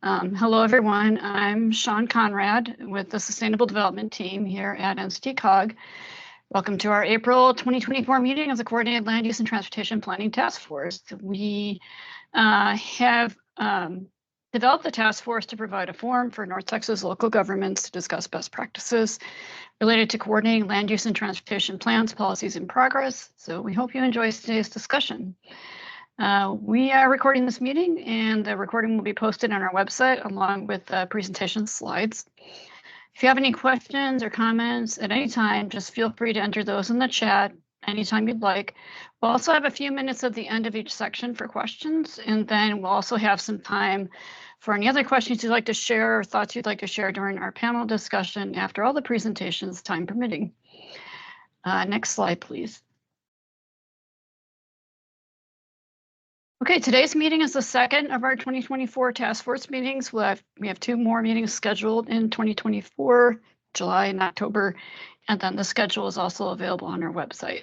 Hello, everyone. I'm Sean Conrad with the Sustainable Development Team here at NCT-COG. Welcome to our April 2024 meeting of the Coordinated Land Use and Transportation Planning Task Force. We have developed the task force to provide a forum for North Texas local governments to discuss best practices related to coordinating land use and transportation plans, policies, and progress. So we hope you enjoy today's discussion. We are recording this meeting, and the recording will be posted on our website along with the presentation slides. If you have any questions or comments at any time, just feel free to enter those in the chat anytime you'd like. We'll also have a few minutes at the end of each section for questions, and then we'll also have some time for any other questions you'd like to share or thoughts you'd like to share during our panel discussion after all the presentations, time permitting. Next slide, please. Okay, today's meeting is the second of our 2024 task force meetings. We have two more meetings scheduled in 2024, July and October, and then the schedule is also available on our website.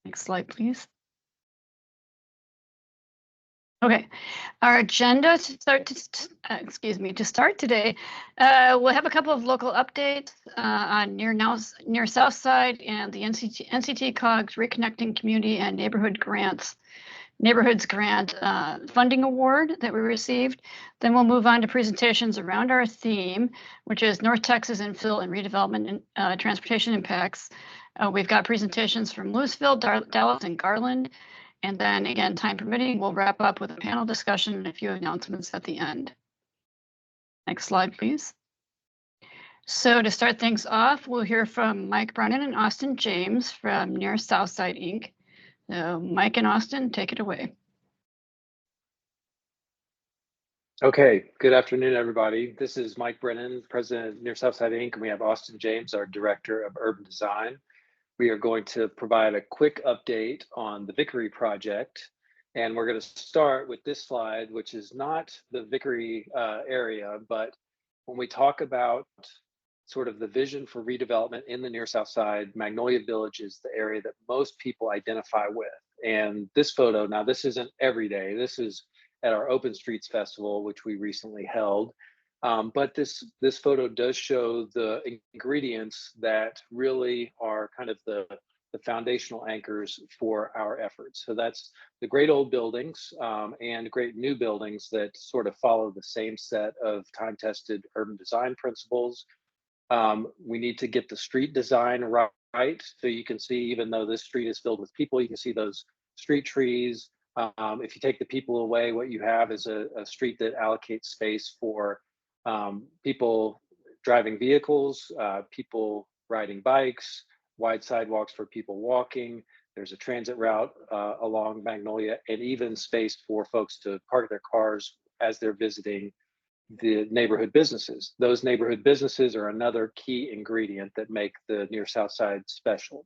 Next slide, please. Okay, our agenda to start today, we'll have a couple of local updates on near South Side and the NCT-COG's Reconnecting Community and Neighborhoods Grant funding award that we received. Then we'll move on to presentations around our theme, which is North Texas infill and redevelopment and transportation impacts. We've got presentations from Louisville, Dallas, and Garland. And then again, time permitting, we'll wrap up with a panel discussion and a few announcements at the end. Next slide, please. So to start things off, we'll hear from Mike Brennan and Austin James from Near Southside, Inc. So Mike and Austin, take it away. Okay, good afternoon, everybody. This is Mike Brennan, President of Near Southside, Inc. And we have Austin James, our Director of Urban Design. We are going to provide a quick update on the Vickery project. And we're going to start with this slide, which is not the Vickery area, but when we talk about sort of the vision for redevelopment in the Near South Side, Magnolia Village is the area that most people identify with. And this photo, now this isn't every day, this is at our Open Streets Festival, which we recently held. But this photo does show the ingredients that really are kind of the foundational anchors for our efforts. So that's the great old buildings and great new buildings that sort of follow the same set of time-tested urban design principles. We need to get the street design right. So you can see, even though this street is filled with people, you can see those street trees. If you take the people away, what you have is a street that allocates space for people driving vehicles, people riding bikes, wide sidewalks for people walking. There's a transit route along Magnolia, and even space for folks to park their cars as they're visiting the neighborhood businesses. Those neighborhood businesses are another key ingredient that make the Near South Side special.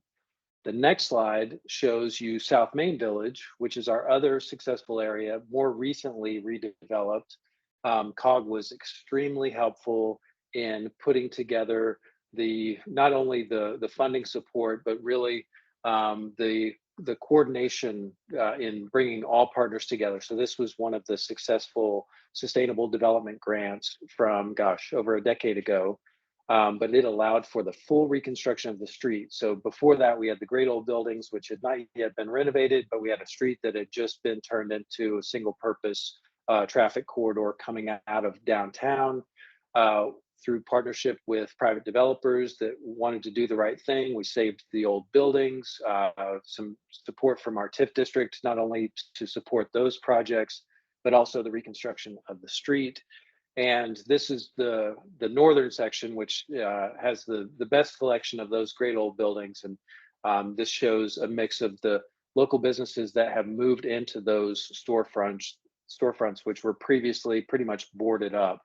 The next slide shows you South Main Village, which is our other successful area, more recently redeveloped. COG was extremely helpful in putting together not only the funding support, but really the coordination in bringing all partners together. So this was one of the successful sustainable development grants from, over a decade ago. But it allowed for the full reconstruction of the street. So before that, we had the great old buildings, which had not yet been renovated, but we had a street that had just been turned into a single purpose traffic corridor coming out of downtown. Through partnership with private developers that wanted to do the right thing, we saved the old buildings, some support from our TIF district, not only to support those projects, but also the reconstruction of the street. And this is the northern section, which has the best collection of those great old buildings. And this shows a mix of the local businesses that have moved into those storefronts, which were previously pretty much boarded up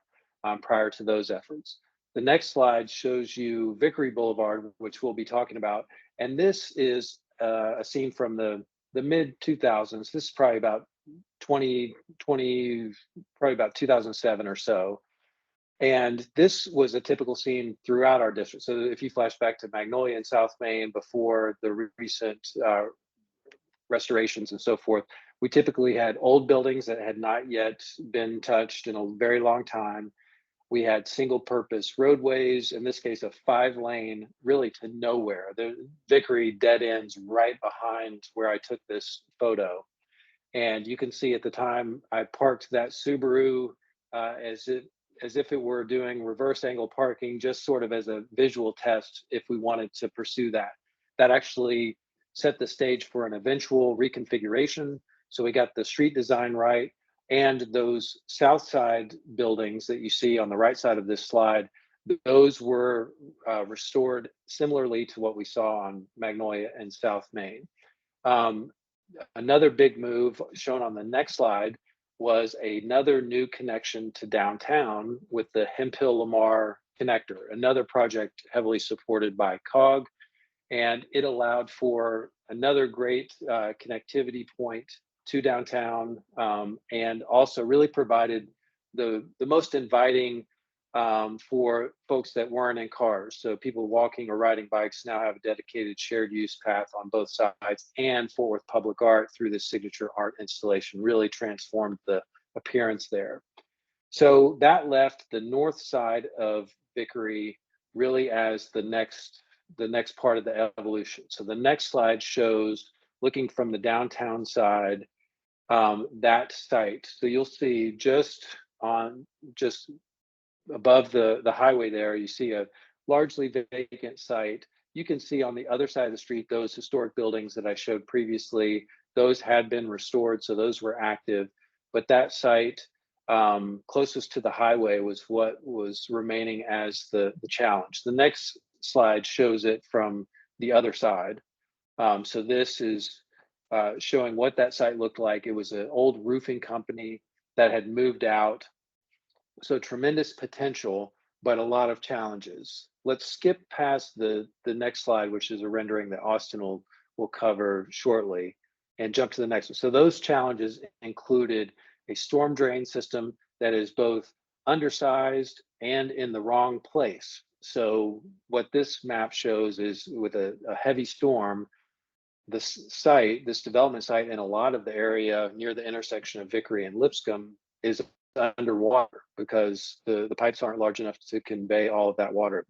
prior to those efforts. The next slide shows you Vickery Boulevard, which we'll be talking about. And this is a scene from the mid 2000s. This is probably about probably about 2007 or so. And this was a typical scene throughout our district. So if you flash back to Magnolia and South Main before the recent restorations and so forth, we typically had old buildings that had not yet been touched in a very long time. We had single purpose roadways, in this case, a 5-lane, really to nowhere. The Vickery dead ends right behind where I took this photo. And you can see at the time I parked that Subaru as if it were doing reverse angle parking, just sort of as a visual test if we wanted to pursue that. That actually set the stage for an eventual reconfiguration. So we got the street design right, and those south side buildings that you see on the right side of this slide, those were restored similarly to what we saw on Magnolia and South Main. Another big move shown on the next slide was another new connection to downtown with the Hemphill Lamar connector, another project heavily supported by COG, and it allowed for another great connectivity point to downtown, and also really provided the most inviting for folks that weren't in cars. So people walking or riding bikes now have a dedicated shared use path on both sides, and Fort Worth Public Art through the signature art installation really transformed the appearance there. So that left the north side of Vickery really as the next part of the evolution. So the next slide shows, looking from the downtown side, that site. So you'll see just above the highway there, you see a largely vacant site. You can see on the other side of the street, those historic buildings that I showed previously, those had been restored, so those were active. But that site closest to the highway was what was remaining as the challenge. The next slide shows it from the other side. So this is showing what that site looked like. It was an old roofing company that had moved out. So tremendous potential, but a lot of challenges. Let's skip past the next slide, which is a rendering that Austin will cover shortly, and jump to the next one. So those challenges included a storm drain system that is both undersized and in the wrong place. So what this map shows is, with a heavy storm, this development site, and a lot of the area near the intersection of Vickery and Lipscomb is underwater because the pipes aren't large enough to convey all of that water.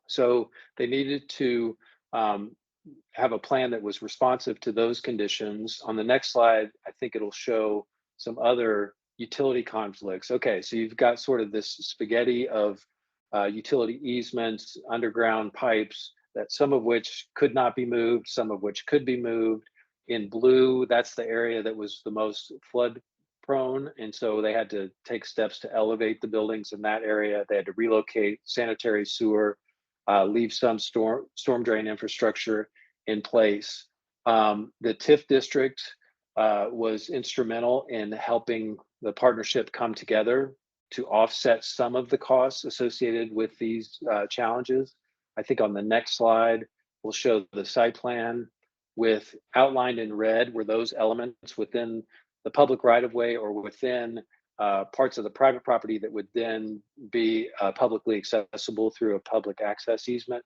So they needed to have a plan that was responsive to those conditions. On the next slide, I think it'll show some other utility conflicts. Okay, so you've got sort of this spaghetti of utility easements, underground pipes, that some of which could not be moved, some of which could be moved. In blue, that's the area that was the most flood prone, and so they had to take steps to elevate the buildings in that area. They had to relocate sanitary sewer, leave some storm drain infrastructure in place. The TIF district was instrumental in helping the partnership come together to offset some of the costs associated with these challenges. I think on the next slide, we'll show the site plan with outlined in red were those elements within the public right-of-way or within parts of the private property that would then be publicly accessible through a public access easement.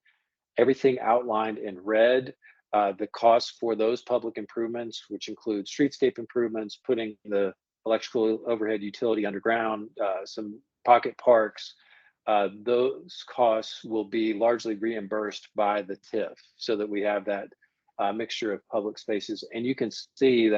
Everything outlined in red, the costs for those public improvements, which include streetscape improvements, putting the electrical overhead utility underground, some pocket parks, those costs will be largely reimbursed by the TIF, so that we have that mixture of public spaces. And you can see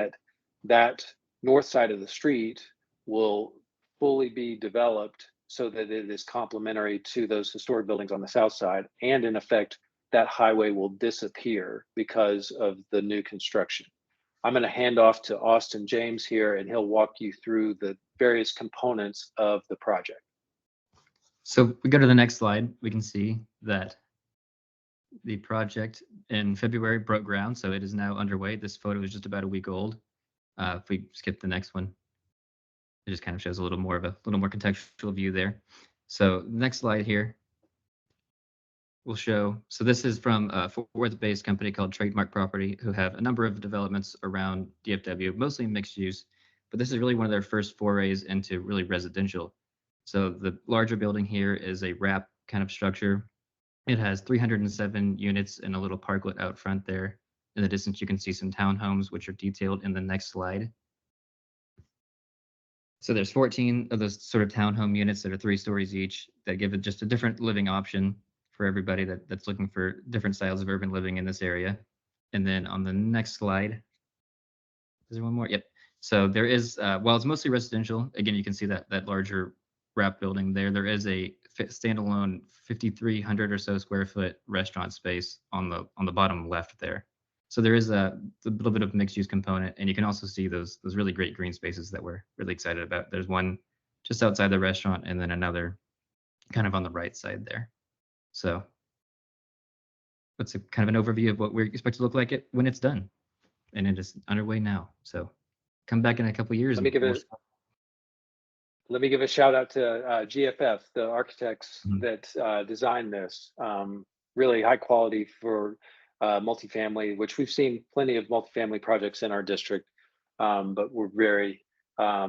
that north side of the street will fully be developed so that it is complementary to those historic buildings on the south side. And in effect, that highway will disappear because of the new construction. I'm going to hand off to Austin James here, and he'll walk you through the various components of the project. So we go to the next slide, we can see that the project in February broke ground, so it is now underway. This photo is just about a week old. If we skip the next one, it just kind of shows a little more contextual view there. So next slide here will show, so this is from a Fort Worth-based company called Trademark Property, who have a number of developments around DFW, mostly mixed use, but this is really one of their first forays into really residential. So the larger building here is a wrap kind of structure. It has 307 units and a little parklet out front there. In the distance, you can see some townhomes, which are detailed in the next slide. So there's 14 of those sort of townhome units that are 3 stories each that give it just a different living option for everybody that's looking for different styles of urban living in this area. And then on the next slide, is there one more? Yep. So there is, while it's mostly residential, again, you can see that larger wrap building there. There is a standalone 5,300 or so square foot restaurant space on the bottom left there. So there is a little bit of mixed use component, and you can also see those really great green spaces that we're really excited about. There's one just outside the restaurant, and then another kind of on the right side there. So that's a kind of an overview of what we expect to look like it when it's done, and it is underway now. So come back in a couple of years. Let me give a shout out to GFF, the architects that designed this. Really high quality for multifamily, which we've seen plenty of multifamily projects in our district, but we're very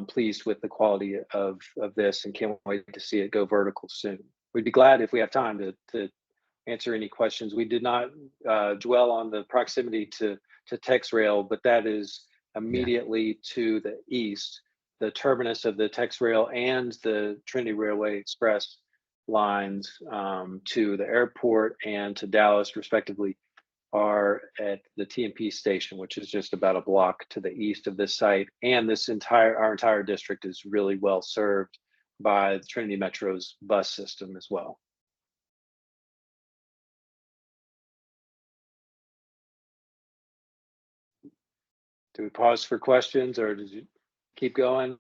pleased with the quality of this and can't wait to see it go vertical soon. We'd be glad if we have time to answer any questions. We did not dwell on the proximity to TexRail, but that is immediately to the east. The terminus of the TexRail and the Trinity Railway Express lines to the airport and to Dallas, respectively, are at the TMP station, which is just about a block to the east of this site. And our entire district is really well served by the Trinity Metro's bus system as well. Do we pause for questions, or did you keep going?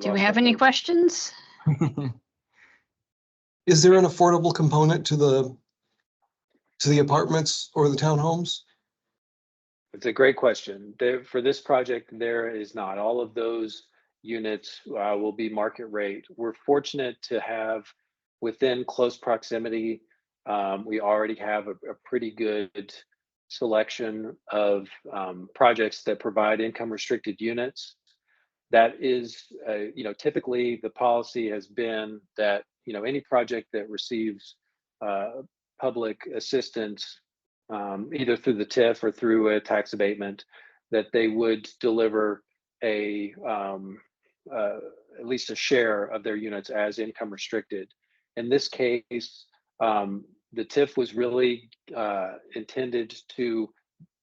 Do we have any questions? Is there an affordable component to the apartments or the townhomes? It's a great question. For this project, there is not. All of those units will be market rate. We're fortunate to have within close proximity, we already have a pretty good selection of projects that provide income restricted units. That is, typically the policy has been that, any project that receives public assistance, either through the TIF or through a tax abatement, that they would deliver at least a share of their units as income restricted. In this case, the TIF was really intended to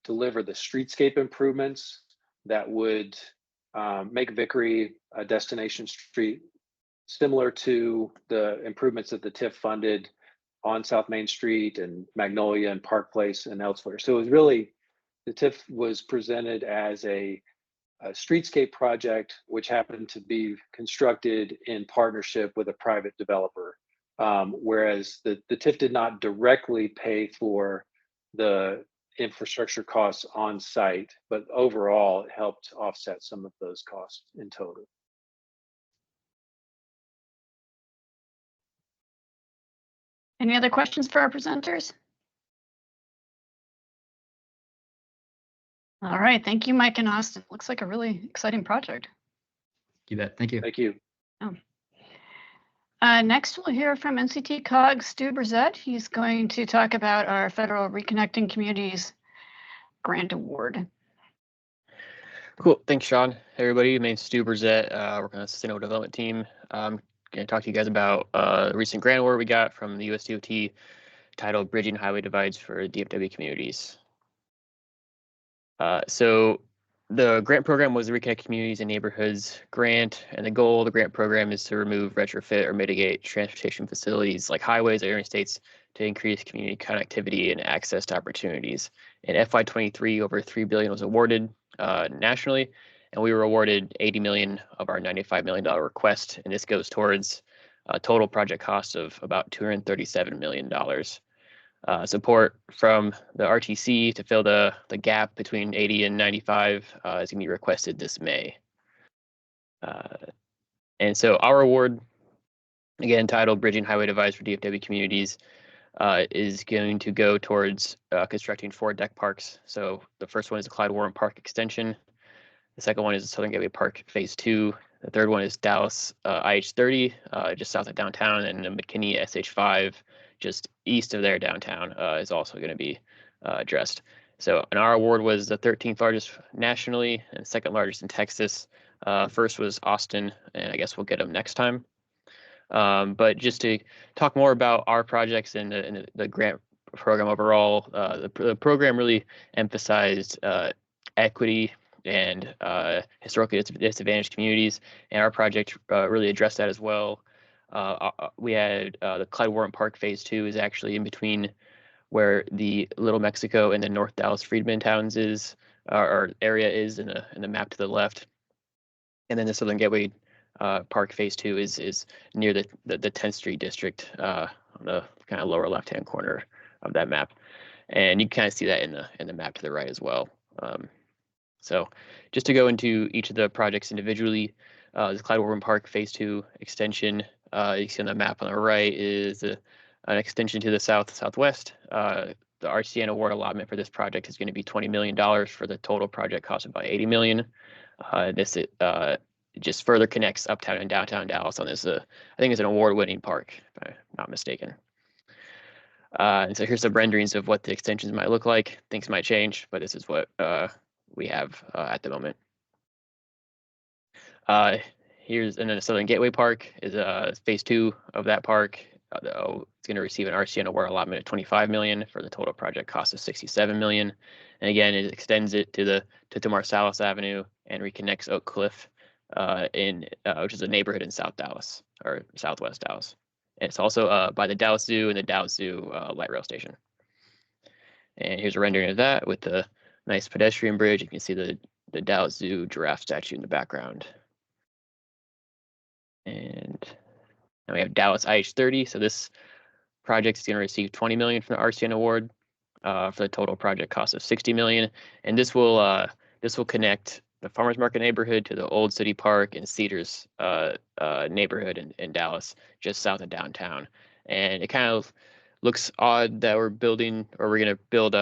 deliver the streetscape improvements that would make Vickery a destination street, similar to the improvements that the TIF funded on South Main Street and Magnolia and Park Place and elsewhere. So it was really, the TIF was presented as a streetscape project, which happened to be constructed in partnership with a private developer. Whereas the TIF did not directly pay for the infrastructure costs on site, but overall it helped offset some of those costs in total. Any other questions for our presenters? All right, thank you, Mike and Austin. Looks like a really exciting project. You bet. Thank you. Thank you. Next, we'll hear from NCT COG Stu Brzett. He's going to talk about our Federal Reconnecting Communities Grant Award. Cool. Thanks, Sean. Hey, everybody. My name's Stu Brzett. Working on the Sustainable Development team. I'm going to talk to you guys about a recent grant award we got from the USDOT titled Bridging Highway Divides for DFW Communities. So the grant program was the Reconnect Communities and Neighborhoods grant, and the goal of the grant program is to remove, retrofit, or mitigate transportation facilities like highways or interstates to increase community connectivity and access to opportunities. In FY23, over $3 billion was awarded nationally, and we were awarded $80 million of our $95 million request, and this goes towards a total project cost of about $237 million. Support from the RTC to fill the gap between 80 and 95 is going to be requested this May. And so our award, again titled Bridging Highway Divides for DFW Communities, is going to go towards constructing 4 deck parks. So the first one is the Clyde Warren Park extension. The second one is Southern Gateway Park Phase 2. The third one is Dallas IH30, just south of downtown, and the McKinney SH5, just east of their downtown, is also going to be addressed. So, and our award was the 13th largest nationally and second largest in Texas. First was Austin, and I guess we'll get them next time. But just to talk more about our projects and the grant program overall, the program really emphasized equity and historically disadvantaged communities, and our project really addressed that as well. We had the Clyde Warren Park Phase 2 is actually in between where the Little Mexico and the North Dallas Freedman towns is, or area is in the map to the left, and then the Southern Gateway Park Phase 2 is near the 10th Street district on the kind of lower left-hand corner of that map, and you can kind of see that in the map to the right as well. So just to go into each of the projects individually, the Clyde Warren Park Phase 2 extension, you see on the map on the right is an extension to the southwest. The RCN award allotment for this project is going to be $20 million for the total project cost of about $80 million. This just further connects uptown and downtown Dallas on this. I think it's an award-winning park, if I'm not mistaken. And so here's some renderings of what the extensions might look like. Things might change, but this is what we have at the moment. Here's, and then the Southern Gateway Park is Phase 2 of that park. It's going to receive an RCN award allotment of $25 million for the total project cost of $67 million. And again, it extends it to Marsalis Avenue and reconnects Oak Cliff, which is a neighborhood in South Dallas or Southwest Dallas. And it's also by the Dallas Zoo and the Dallas Zoo light rail station. And here's a rendering of that with the nice pedestrian bridge. You can see the Dallas Zoo giraffe statue in the background. And now we have Dallas IH30. So this project is going to receive $20 million from the RCN award for the total project cost of $60 million. And this will connect the Farmers Market neighborhood to the Old City Park and Cedars neighborhood in Dallas, just south of downtown. And it kind of looks odd that we're going to build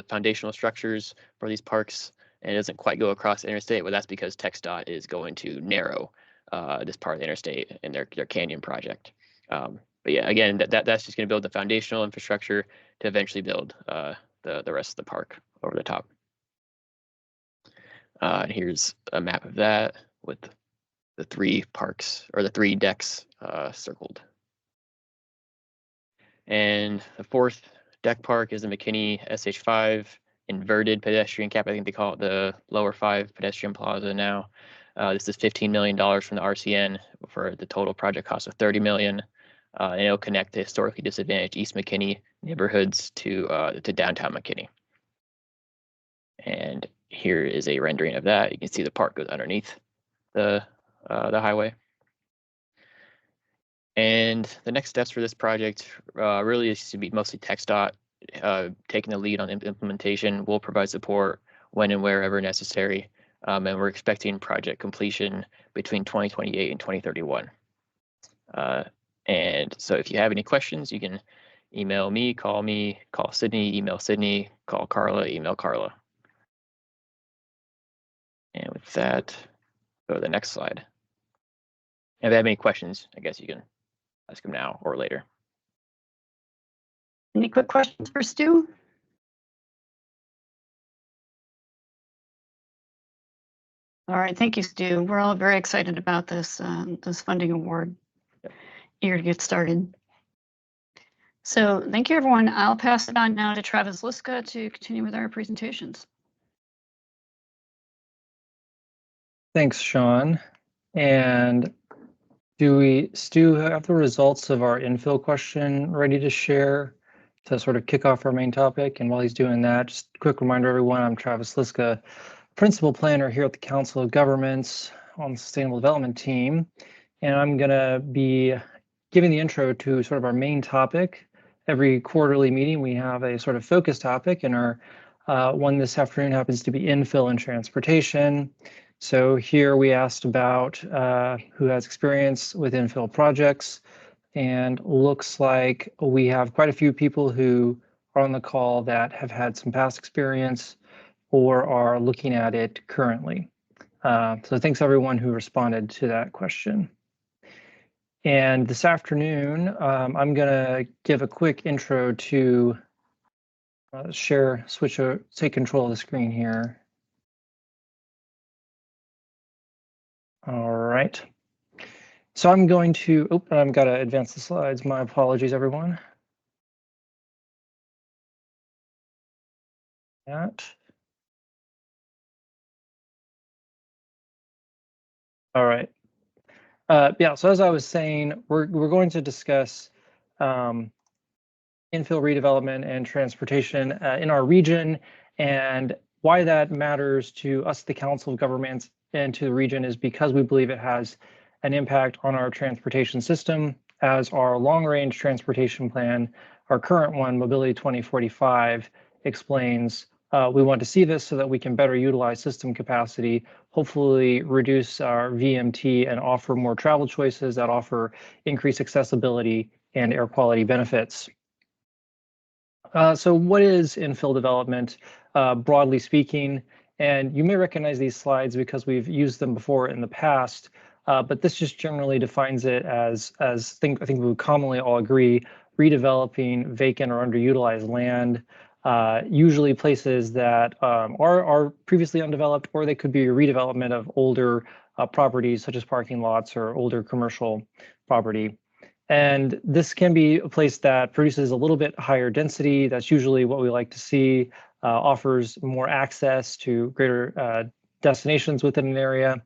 foundational structures for these parks, and it doesn't quite go across the interstate. But that's because TxDOT is going to narrow this part of the interstate in their canyon project. But yeah, again, that's just going to build the foundational infrastructure to eventually build the rest of the park over the top. And here's a map of that with the 3 parks, or the 3 decks circled. And the 4th deck park is the McKinney SH5 inverted pedestrian cap. I think they call it the lower 5 pedestrian plaza now. This is $15 million from the RCN for the total project cost of $30 million. And it'll connect the historically disadvantaged East McKinney neighborhoods to downtown McKinney. And here is a rendering of that. You can see the park goes underneath the highway. And the next steps for this project really is to be mostly TxDOT taking the lead on implementation. We'll provide support when and wherever necessary. And we're expecting project completion between 2028 and 2031. And so if you have any questions, you can email me, call Sydney, email Sydney, call Carla, email Carla. And with that, go to the next slide. And if you have any questions, I guess you can ask them now or later. Any quick questions for Stu? All right, thank you, Stu. We're all very excited about this funding award. Yep. Eager to get started. So thank you, everyone. I'll pass it on now to Travis Liska to continue with our presentations. Thanks, Sean. And Stu, have the results of our infill question ready to share to sort of kick off our main topic? And while he's doing that, just a quick reminder, everyone, I'm Travis Liska, Principal Planner here at the Council of Governments on the Sustainable Development team. And I'm going to be giving the intro to sort of our main topic. Every quarterly meeting, we have a sort of focus topic, and our one this afternoon happens to be infill and transportation. So here we asked about who has experience with infill projects, and looks like we have quite a few people who are on the call that have had some past experience or are looking at it currently. So thanks everyone who responded to that question. And this afternoon, I'm going to give a quick intro to take control of the screen here. All right. So I'm going to, I've got to advance the slides. My apologies, everyone. That. All right. Yeah, so as I was saying, we're going to discuss infill redevelopment and transportation in our region, and why that matters to us, the Council of Governments, and to the region is because we believe it has an impact on our transportation system, as our long-range transportation plan, our current one, Mobility 2045, explains. We want to see this so that we can better utilize system capacity, hopefully reduce our VMT and offer more travel choices that offer increased accessibility and air quality benefits. So what is infill development, broadly speaking? And you may recognize these slides because we've used them before in the past, but this just generally defines it as I think we would commonly all agree, redeveloping vacant or underutilized land, usually places that are previously undeveloped, or they could be a redevelopment of older properties such as parking lots or older commercial property. And this can be a place that produces a little bit higher density. That's usually what we like to see, offers more access to greater destinations within an area.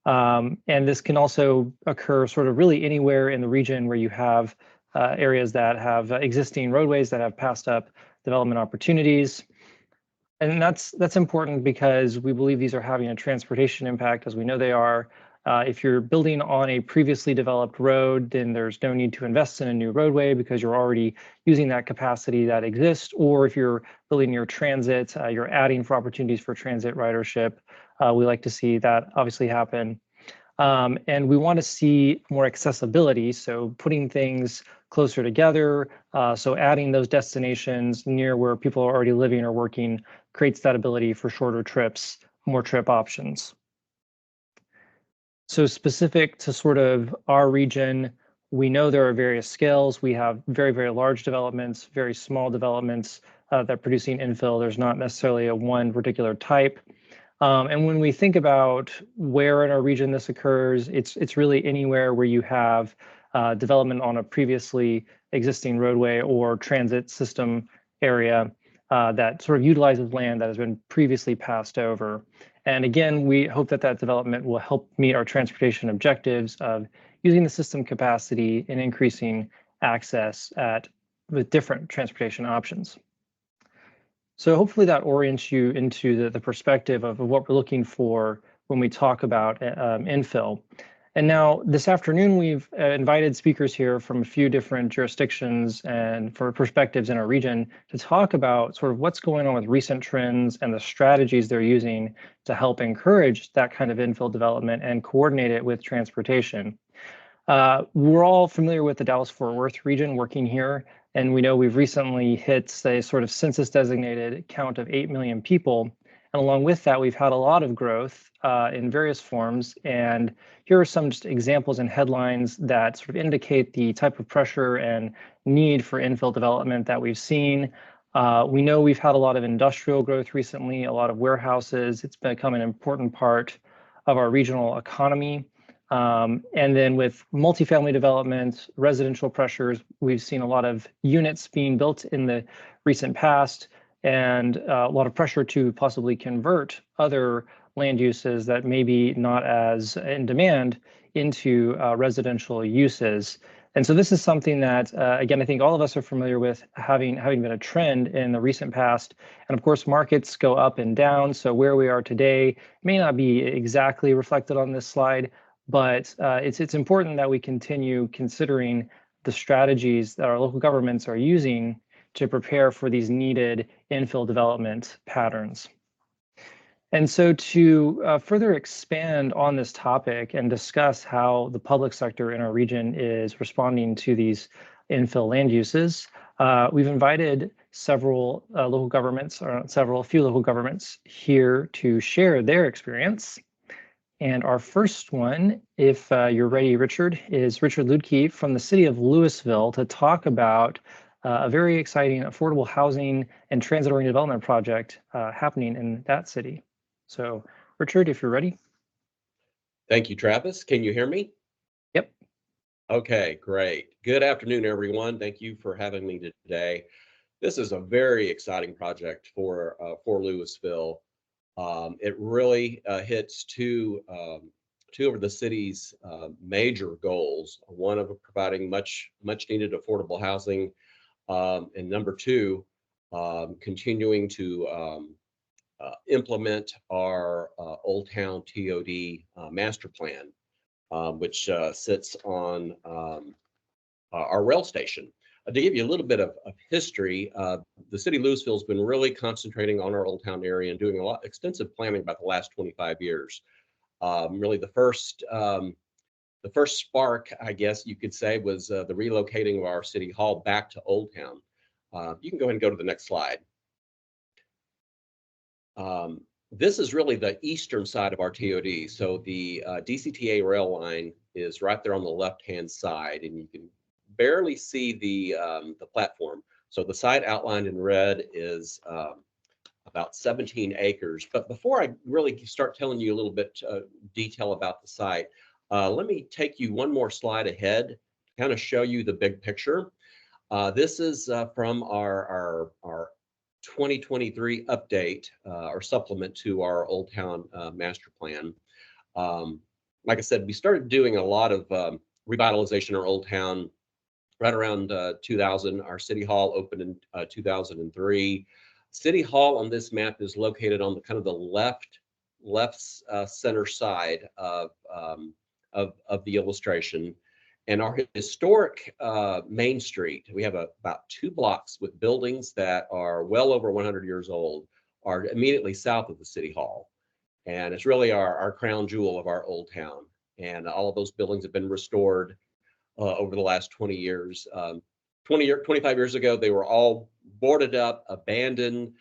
And this can also occur sort of really anywhere in the region where you have areas that have existing roadways that have passed up development opportunities. And that's important because we believe these are having a transportation impact, as we know they are. If you're building on a previously developed road, then there's no need to invest in a new roadway because you're already using that capacity that exists. Or if you're building your transit, you're adding for opportunities for transit ridership. We like to see that obviously happen. And we want to see more accessibility, so putting things closer together, so adding those destinations near where people are already living or working creates that ability for shorter trips, more trip options. So specific to sort of our region, we know there are various scales. We have very, very large developments, very small developments that are producing infill. There's not necessarily a one particular type. And when we think about where in our region this occurs, it's really anywhere where you have development on a previously existing roadway or transit system area that sort of utilizes land that has been previously passed over. And again, we hope that that development will help meet our transportation objectives of using the system capacity and increasing access with different transportation options. So hopefully that orients you into the perspective of what we're looking for when we talk about infill. And now this afternoon, we've invited speakers here from a few different jurisdictions and for perspectives in our region to talk about sort of what's going on with recent trends and the strategies they're using to help encourage that kind of infill development and coordinate it with transportation. We're all familiar with the Dallas-Fort Worth region working here, and we know we've recently hit a sort of census designated count of 8 million people. And along with that, we've had a lot of growth in various forms. And here are some just examples and headlines that sort of indicate the type of pressure and need for infill development that we've seen. We know we've had a lot of industrial growth recently, a lot of warehouses. It's become an important part of our regional economy. And then with multifamily development, residential pressures, we've seen a lot of units being built in the recent past and a lot of pressure to possibly convert other land uses that may be not as in demand into residential uses. And so this is something that, again, I think all of us are familiar with having been a trend in the recent past. And of course, markets go up and down. So where we are today may not be exactly reflected on this slide, but it's important that we continue considering the strategies that our local governments are using to prepare for these needed infill development patterns. And so to further expand on this topic and discuss how the public sector in our region is responding to these infill land uses, we've invited several local governments, or a few local governments here to share their experience. And our first one, if you're ready, Richard, is Richard Ludtke from the city of Louisville to talk about a very exciting affordable housing and transit-oriented development project happening in that city. So, Richard, if you're ready. Thank you, Travis. Can you hear me? Yep. Okay, great. Good afternoon, everyone. Thank you for having me today. This is a very exciting project for Louisville. It really hits two of the city's major goals. One of providing much needed affordable housing, and number two, continuing to implement our Old Town TOD master plan, which sits on our rail station. To give you a little bit of history, the city of Louisville has been really concentrating on our Old Town area and doing a lot extensive planning about the last 25 years. Really, the first spark, I guess you could say, was the relocating of our city hall back to Old Town. You can go ahead and go to the next slide. This is really the eastern side of our TOD. So the DCTA rail line is right there on the left-hand side, and you can barely see the platform. So the site outlined in red is about 17 acres. But before I really start telling you a little bit detail about the site, let me take you one more slide ahead to kind of show you the big picture. This is from our 2023 update or supplement to our Old Town master plan. Like I said, we started doing a lot of revitalization in our Old Town right around 2000. Our city hall opened in 2003. City Hall on this map is located on the kind of the left center side of the illustration. And our historic Main Street, we have about 2 blocks with buildings that are well over 100 years old, are immediately south of the City Hall. And it's really our crown jewel of our Old Town. And all of those buildings have been restored over the last 20 years. 25 years ago, they were all boarded up, abandoned.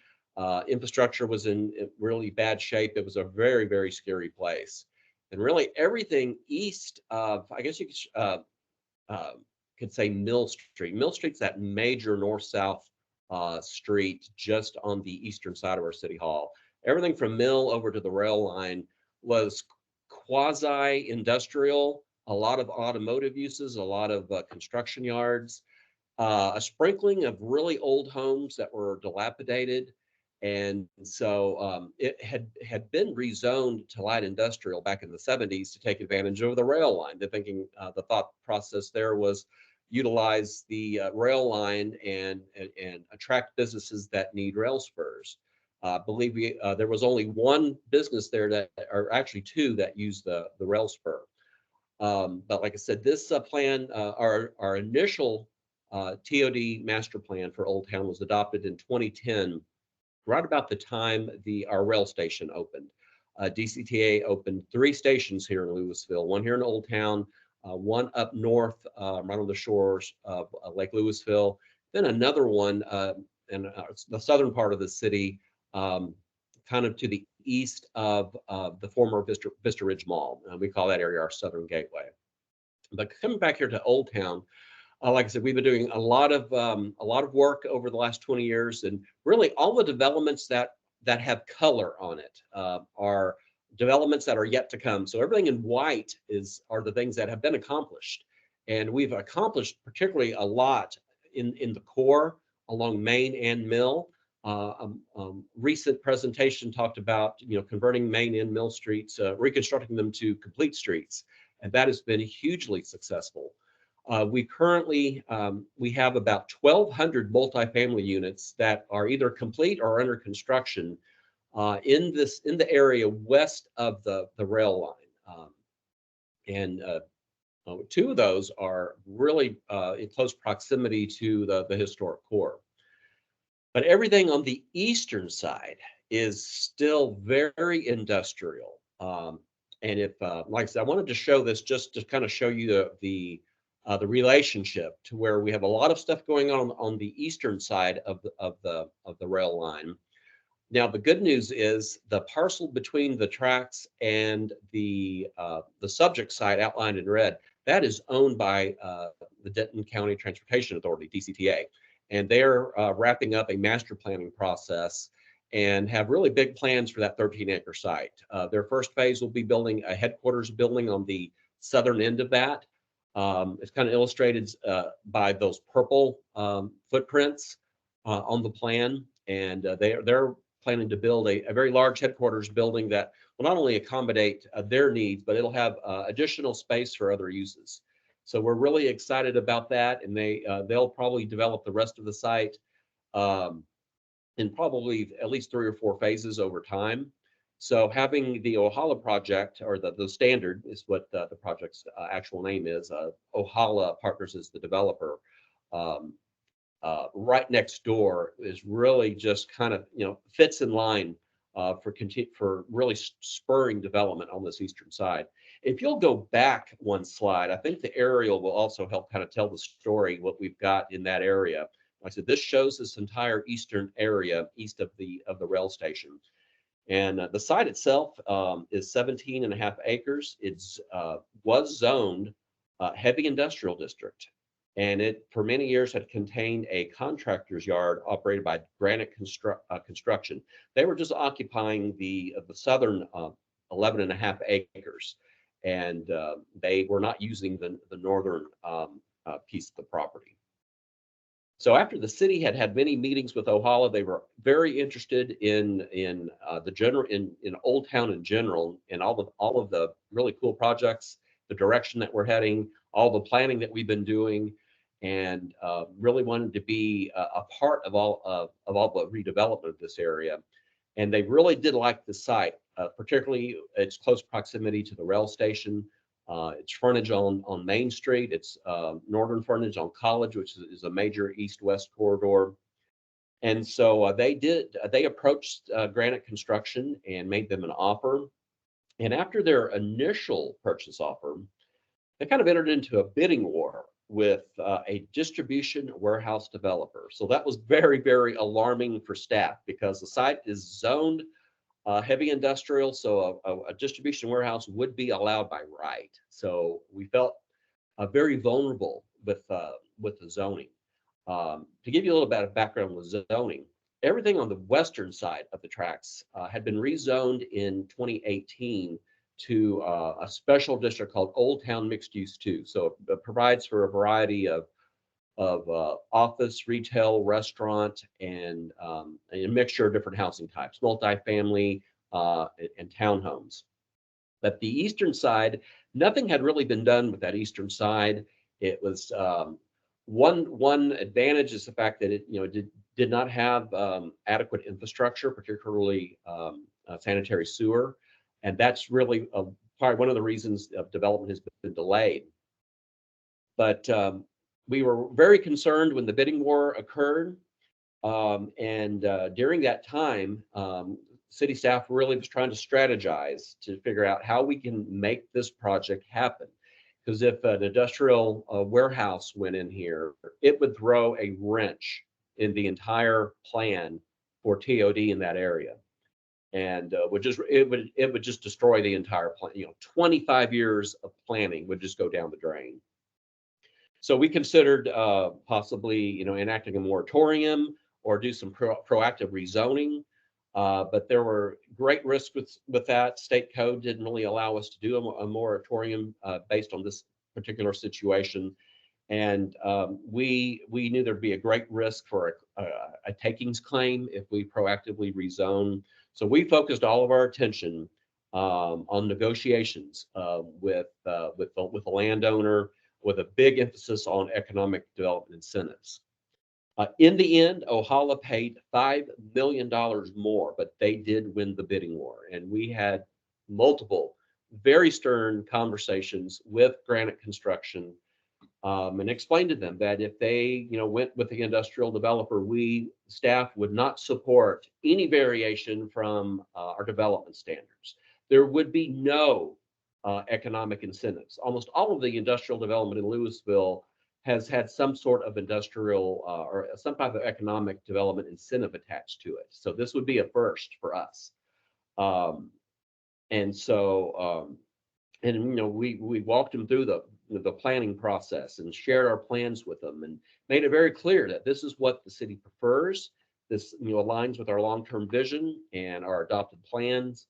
Infrastructure was in really bad shape. It was a very, very scary place. And really everything east of, I guess you could say Mill Street. Mill Street's that major north-south street just on the eastern side of our city hall. Everything from Mill over to the rail line was quasi-industrial, a lot of automotive uses, a lot of construction yards, a sprinkling of really old homes that were dilapidated. And so it had been rezoned to light industrial back in the 70s to take advantage of the rail line. The thought process there was utilize the rail line and attract businesses that need rail spurs. Believe me, there was only one business there or actually 2 that used the rail spur. But like I said, this plan, our initial TOD master plan for Old Town was adopted in 2010. Right about the time our rail station opened. DCTA opened 3 stations here in Louisville, one here in Old Town, one up north, right on the shores of Lake Louisville, then another one in the southern part of the city, kind of to the east of the former Vista Ridge Mall. We call that area our Southern Gateway. But coming back here to Old Town, like I said, we've been doing a lot of work over the last 20 years, and really all the developments that have color on it are developments that are yet to come. So everything in white are the things that have been accomplished, and we've accomplished particularly a lot in the core along Main and Mill. Recent presentation talked about converting Main and Mill streets, reconstructing them to complete streets, and that has been hugely successful. We currently we have about 1,200 multifamily units that are either complete or under construction in the area west of the rail line, and 2 of those are really in close proximity to the historic core. But everything on the eastern side is still very industrial. And if, like I said, I wanted to show this just to kind of show you the relationship to where we have a lot of stuff going on the eastern side of the rail line. Now, the good news is the parcel between the tracks and the subject site outlined in red, that is owned by the Denton County Transportation Authority, DCTA. And they're wrapping up a master planning process and have really big plans for that 13-acre site. Their first phase will be building a headquarters building on the southern end of that. It's kind of illustrated by those purple footprints on the plan. And they're planning to build a very large headquarters building that will not only accommodate their needs, but it'll have additional space for other uses. So we're really excited about that, and they'll probably develop the rest of the site in probably at least 3 or 4 phases over time. So having the Ohala project, or the standard is what the project's actual name is. Ohala Partners is the developer. Right next door is really just kind of, fits in line for really spurring development on this eastern side. If you'll go back one slide, I think the aerial will also help kind of tell the story, what we've got in that area. Like I said, this shows this entire eastern area east of the rail station. And the site itself is 17.5 acres. It's was zoned heavy industrial district. And it, for many years, had contained a contractor's yard operated by Granite Construction. They were just occupying the southern 11.5 acres, and they were not using the northern piece of the property. So after the city had many meetings with Ohala, they were very interested in Old Town in general, and all of the really cool projects, the direction that we're heading, all the planning that we've been doing, and really wanted to be a part of all the redevelopment of this area. And they really did like the site, particularly its close proximity to the rail station. Its frontage on Main Street, its northern frontage on College, which is a major east-west corridor. And so they approached Granite Construction and made them an offer. And after their initial purchase offer, they kind of entered into a bidding war with a distribution warehouse developer. So that was very, very alarming for staff, because the site is zoned heavy industrial, so a distribution warehouse would be allowed by right. So we felt very vulnerable with the zoning. To give you a little bit of background with zoning, everything on the western side of the tracks had been rezoned in 2018 to a special district called Old Town Mixed Use 2. So it provides for a variety of office, retail, restaurant, and a mixture of different housing types, multifamily and townhomes. But the eastern side, nothing had really been done with that eastern side. It was one advantage is the fact that it did not have adequate infrastructure, particularly sanitary sewer, and that's really probably one of the reasons of development has been delayed. But we were very concerned when the bidding war occurred. And during that time, city staff really was trying to strategize to figure out how we can make this project happen. Because if an industrial warehouse went in here, it would throw a wrench in the entire plan for TOD in that area. And it would just destroy the entire plan. 25 years of planning would just go down the drain. So we considered possibly, enacting a moratorium or do some proactive rezoning, but there were great risks with that. State code didn't really allow us to do a moratorium based on this particular situation, and we knew there'd be a great risk for a takings claim if we proactively rezone. So we focused all of our attention on negotiations with the landowner, with a big emphasis on economic development incentives. In the end, Ohala paid $5 million more, but they did win the bidding war. And we had multiple very stern conversations with Granite Construction and explained to them that if they went with the industrial developer, we staff would not support any variation from our development standards. There would be no economic incentives. Almost all of the industrial development in Louisville has had some sort of industrial or some type of economic development incentive attached to it. So this would be a first for us. And so, and you know, we walked them through the planning process and shared our plans with them and made it very clear that this is what the city prefers. This, you know, aligns with our long-term vision and our adopted plans.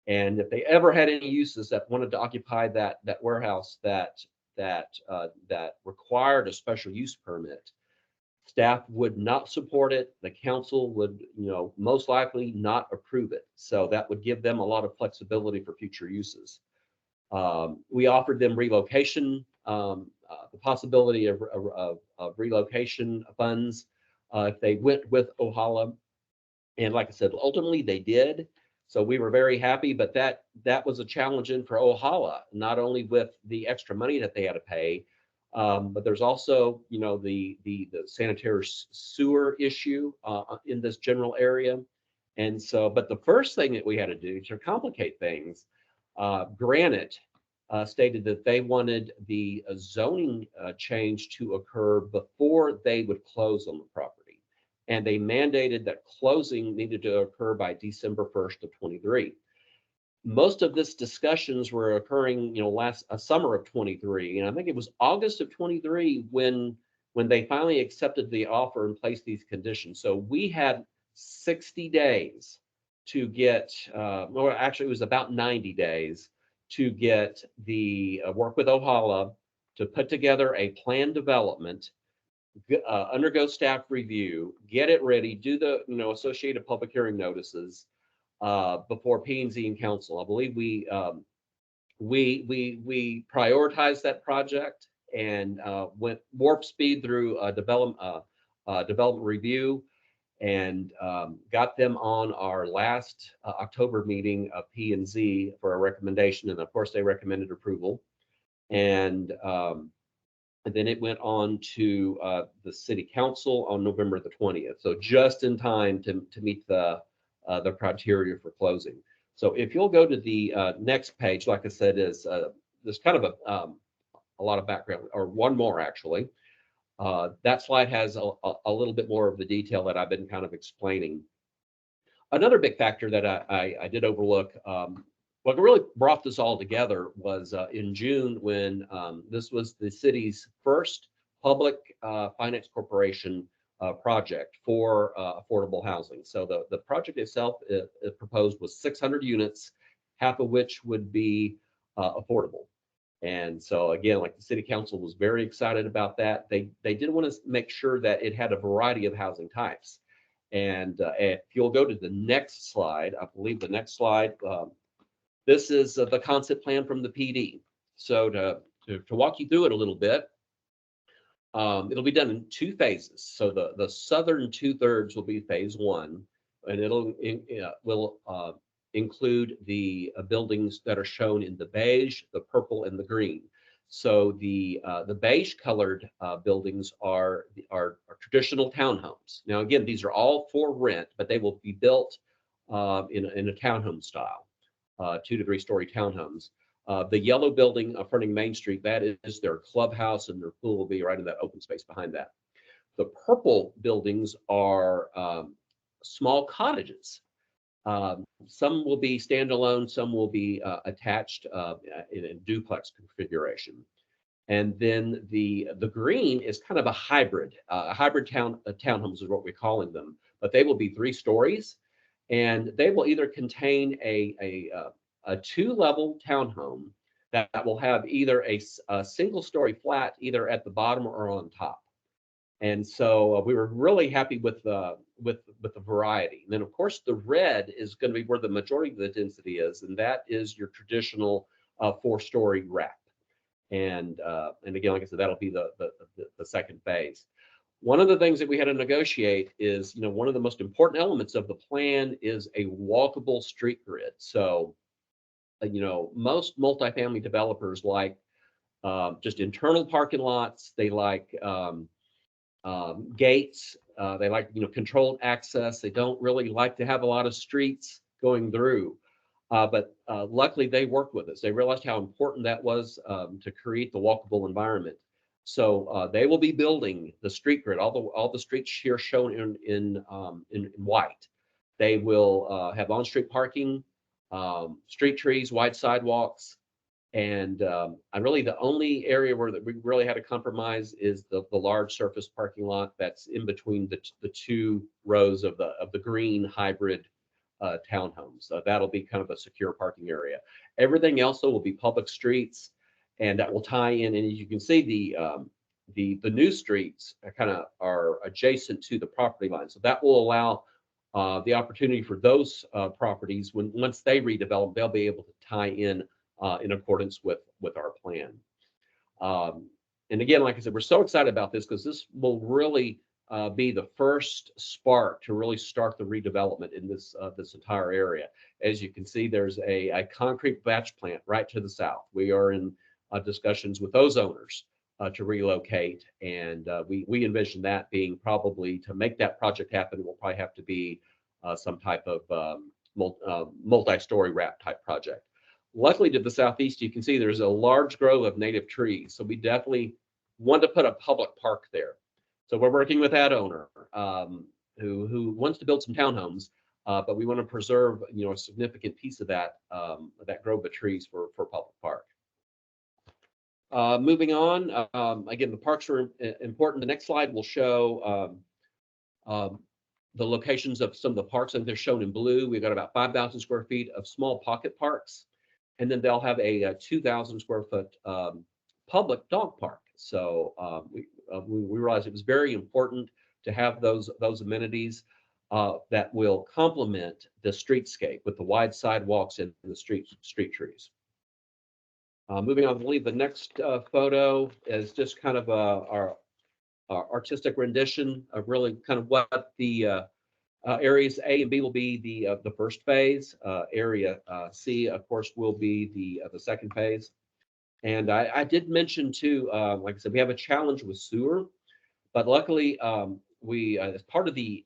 And if they ever had any uses that wanted to occupy that warehouse that required a special use permit, staff would not support it. The council would, you know, most likely not approve it. So that would give them a lot of flexibility for future uses. We offered them relocation, the possibility of relocation funds if they went with Ohala. And like I said, ultimately they did. So we were very happy, but that was a challenge in for Ohala, not only with the extra money that they had to pay, but there's also, you know, the sanitary sewer issue in this general area. And so, but the first thing that we had to do to complicate things, Granite stated that they wanted the zoning change to occur before they would close on the property. And they mandated that closing needed to occur by December 1st of 23. Most of this discussions were occurring, you know, last summer of 23. And I think it was August of 23 when they finally accepted the offer and placed these conditions. So we had 60 days to get, or actually it was about 90 days to get the work with Ohala to put together a plan development, undergo staff review, get it ready, do the, you know, associated public hearing notices before P&Z and council. I believe we prioritized that project and went warp speed through development review and got them on our last October meeting of P&Z for a recommendation. And of course, they recommended approval. And then it went on to the city council on November the 20th. So just in time to meet the criteria for closing. So if you'll go to the next page, like I said, is there's kind of a lot of background, or one more actually. That slide has a little bit more of the detail that I've been kind of explaining. Another big factor that I did overlook, what really brought this all together was in June when this was the city's first public finance corporation project for affordable housing. So the project itself it proposed was 600 units, half of which would be affordable. And so again, like the city council was very excited about that. They did want to make sure that it had a variety of housing types. And if you'll go to the next slide, I believe the next slide, this is the concept plan from the PD. So to walk you through it a little bit, it'll be done in 2 phases. So the southern 2/3 will be phase 1, and it'll include the buildings that are shown in the beige, the purple, and the green. So the beige colored buildings are traditional townhomes. Now again, these are all for rent, but they will be built in a townhome style, 2 to 3 story townhomes. The yellow building fronting Main Street, that is their clubhouse, and their pool will be right in that open space behind that. The purple buildings are small cottages. Some will be standalone, some will be attached in a duplex configuration. And then the green is kind of a hybrid townhomes is what we're calling them, but they will be 3 stories, and they will either contain a 2-level townhome that will have either a single story flat either at the bottom or on top. And so we were really happy with the variety. And then of course the red is going to be where the majority of the density is, and that is your traditional 4-story wrap. And again, like I said, that'll be the second phase. One of the things that we had to negotiate is, you know, one of the most important elements of the plan is a walkable street grid. So, you know, most multifamily developers like just internal parking lots. They like gates. They like, you know, controlled access. They don't really like to have a lot of streets going through. But luckily they worked with us. They realized how important that was to create the walkable environment. So they will be building the street grid, all the streets here shown in white. They will have on-street parking, street trees, wide sidewalks, and really the only area where we really had to compromise is the large surface parking lot that's in between the two rows of the green hybrid townhomes. So that'll be kind of a secure parking area. Everything else though will be public streets, and that will tie in. And as you can see, the new streets kind of are adjacent to the property line. So that will allow the opportunity for those properties, once they redevelop, they'll be able to tie in accordance with our plan. And again, like I said, we're so excited about this because this will really be the first spark to really start the redevelopment in this entire area. As you can see, there's a concrete batch plant right to the south. We are in discussions with those owners to relocate, and we envision that being probably, to make that project happen, will probably have to be some type of multi-story wrap type project. Luckily, to the southeast, you can see there's a large grove of native trees, so we definitely want to put a public park there. So we're working with that owner who wants to build some townhomes, but we want to preserve, a significant piece of that grove of trees for public park. Moving on, again, the parks are important. The next slide will show the locations of some of the parks, and they're shown in blue. We've got about 5,000 square feet of small pocket parks, and then they'll have a 2,000 square foot public dog park. So we realized it was very important to have those amenities that will complement the streetscape with the wide sidewalks and the street trees. Moving on, I believe the next photo is just kind of our artistic rendition of really kind of what the areas A and B will be the first phase. Area C, of course, will be the second phase. And I did mention too, like I said, we have a challenge with sewer, but luckily we, as part of the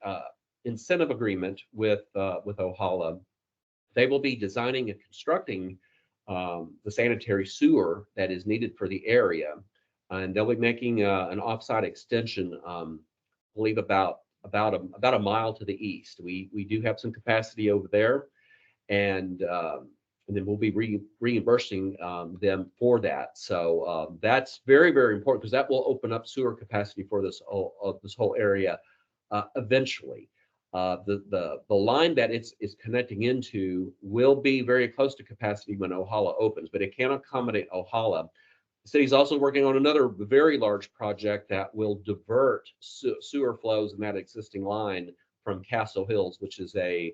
incentive agreement with Ohala, they will be designing and constructing the sanitary sewer that is needed for the area, and they'll be making an offsite extension, I believe about a mile to the east. We do have some capacity over there, and then we'll be reimbursing them for that. So that's very, very important, because that will open up sewer capacity for this whole area eventually. The line that it's connecting into will be very close to capacity when Ohala opens, but it can't accommodate Ohala. The city's also working on another very large project that will divert sewer flows in that existing line from Castle Hills, which is a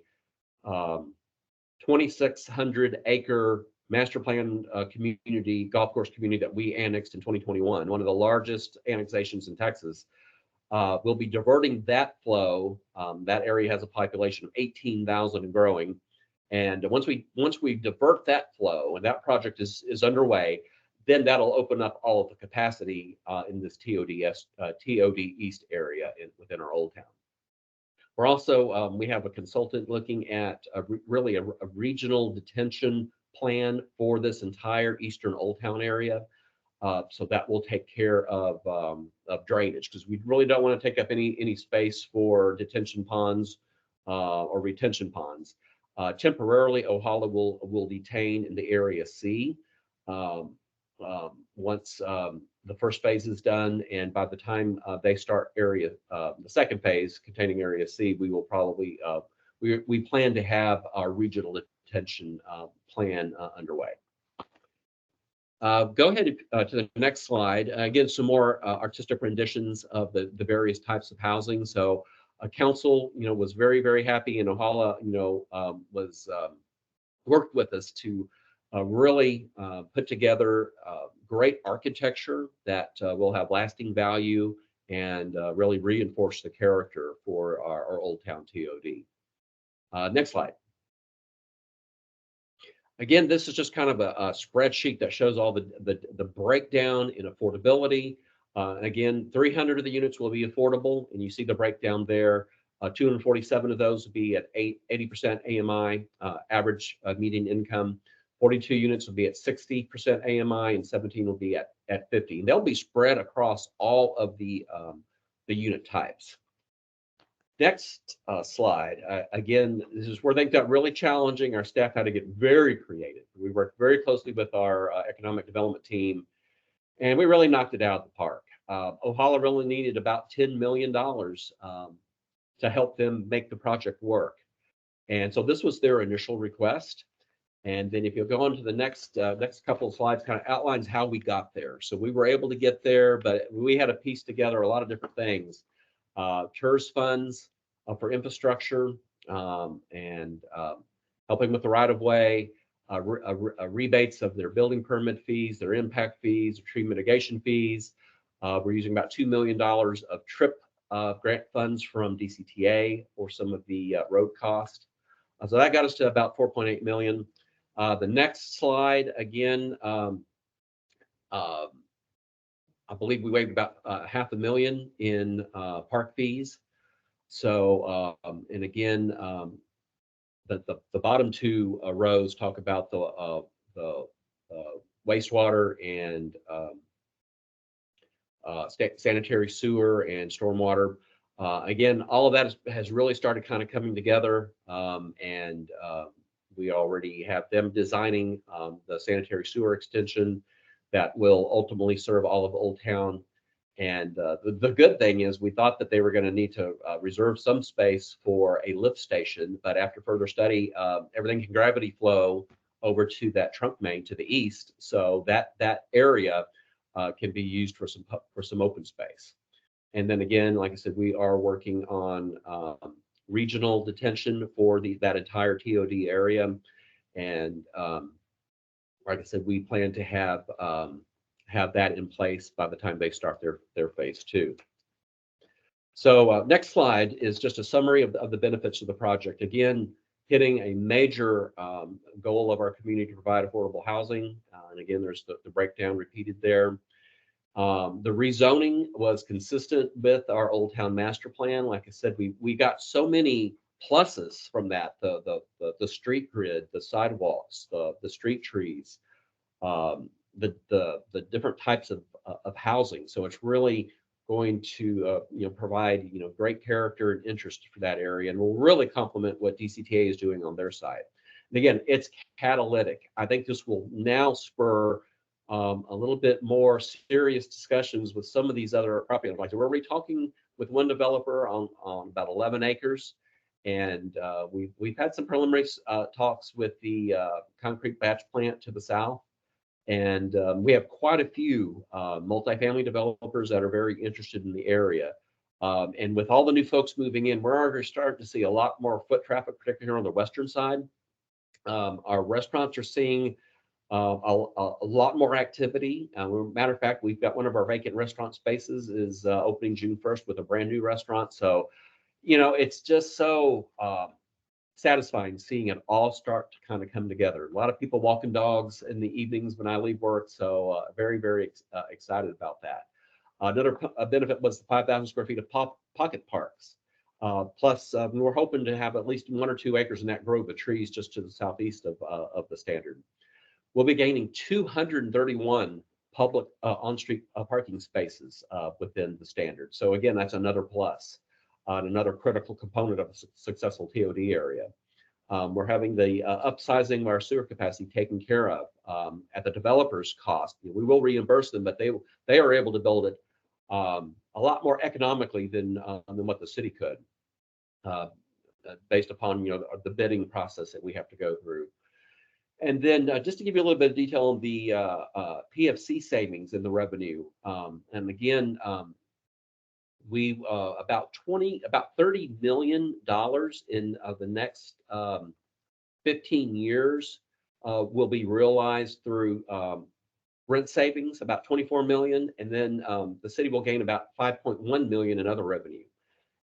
2,600 acre master plan community, golf course community that we annexed in 2021, one of the largest annexations in Texas. We'll be diverting that flow. That area has a population of 18,000 and growing. And once we divert that flow, and that project is underway, then that'll open up all of the capacity in this TOD East area within our Old Town. We're also, we have a consultant looking at really a regional detention plan for this entire eastern Old Town area. So that will take care of drainage, because we really don't want to take up any space for detention ponds or retention ponds. Temporarily, Ohala will detain in the area C once the first phase is done, and by the time they start the second phase containing area C, we will probably we plan to have our regional detention plan underway. Go ahead to the next slide. Again, some more artistic renditions of the various types of housing. So council, was very, very happy, and Ohala, worked with us to really put together great architecture that will have lasting value and really reinforce the character for our Old Town TOD. Next slide. Again, this is just kind of a spreadsheet that shows all the breakdown in affordability. Again, 300 of the units will be affordable, and you see the breakdown there. 247 of those will be at 80% AMI, average median income. 42 units will be at 60% AMI, and 17 will be at 50. And they'll be spread across all of the unit types. Next slide. Again, this is where things got really challenging. Our staff had to get very creative. We worked very closely with our economic development team, and we really knocked it out of the park. Ohala really needed about $10 million to help them make the project work. And so this was their initial request. And then if you'll go on to the next couple of slides, kind of outlines how we got there. So we were able to get there, but we had to piece together a lot of different things. TERS funds for infrastructure, and helping with the right-of-way, rebates of their building permit fees, their impact fees, tree mitigation fees. We're using about $2 million of TRIP grant funds from DCTA for some of the road cost. So that got us to about 4.8 million. The next slide, again, I believe we waived about $500,000 in park fees. So, and again, the bottom two rows talk about the wastewater and sanitary sewer and stormwater. Again, all of that has really started kind of coming together, and we already have them designing the sanitary sewer extension that will ultimately serve all of Old Town. And the good thing is we thought that they were going to need to reserve some space for a lift station, but after further study, everything can gravity flow over to that trunk main to the east, so that area can be used for some open space. And then again, like I said, we are working on regional detention for that entire TOD area, and like I said, we plan to have that in place by the time they start their phase 2. So next slide is just a summary of the benefits of the project. Again, hitting a major goal of our community to provide affordable housing. And again, there's the breakdown repeated there. The rezoning was consistent with our Old Town master plan. Like I said, we got so many pluses from that: the street grid, the sidewalks, the street trees, the different types of housing. So it's really going to provide great character and interest for that area, and will really complement what DCTA is doing on their side. And again, it's catalytic. I think this will now spur a little bit more serious discussions with some of these other property owners. Like we're already talking with one developer on about 11 acres, and we've had some preliminary talks with the concrete batch plant to the south. And we have quite a few multifamily developers that are very interested in the area. And with all the new folks moving in, we're already starting to see a lot more foot traffic, particularly here on the western side. Our restaurants are seeing a lot more activity. Matter of fact, we've got one of our vacant restaurant spaces is opening June 1st with a brand new restaurant. So, it's just so satisfying seeing it all start to kind of come together. A lot of people walking dogs in the evenings when I leave work, so very, very excited about that. Another benefit was the 5,000 square feet of pocket parks. Plus, we're hoping to have at least 1 or 2 acres in that grove of trees just to the southeast of the standard. We'll be gaining 231 public on-street parking spaces within the standard. So again, that's another plus. Another critical component of a successful TOD area. We're having the upsizing of our sewer capacity taken care of at the developer's cost. We will reimburse them, but they are able to build it a lot more economically than what the city could, based upon the bidding process that we have to go through. And then just to give you a little bit of detail on the PFC savings in the revenue, and again. We about $30 million in the next 15 years will be realized through rent savings, about 24 million, and then the city will gain about 5.1 million in other revenue.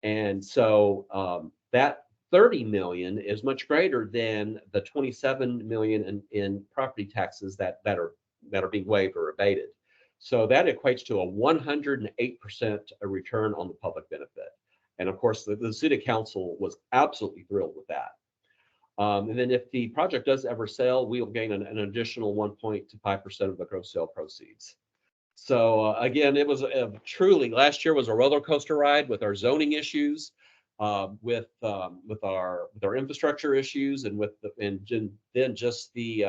And so that 30 million is much greater than the 27 million in property taxes that are being waived or abated. So that equates to a 108% return on the public benefit. And of course, the city council was absolutely thrilled with that. And then if the project does ever sell, we will gain an additional 1.25% of the gross sale proceeds. So again, it was truly, last year was a roller coaster ride with our zoning issues, with our infrastructure issues, and then just the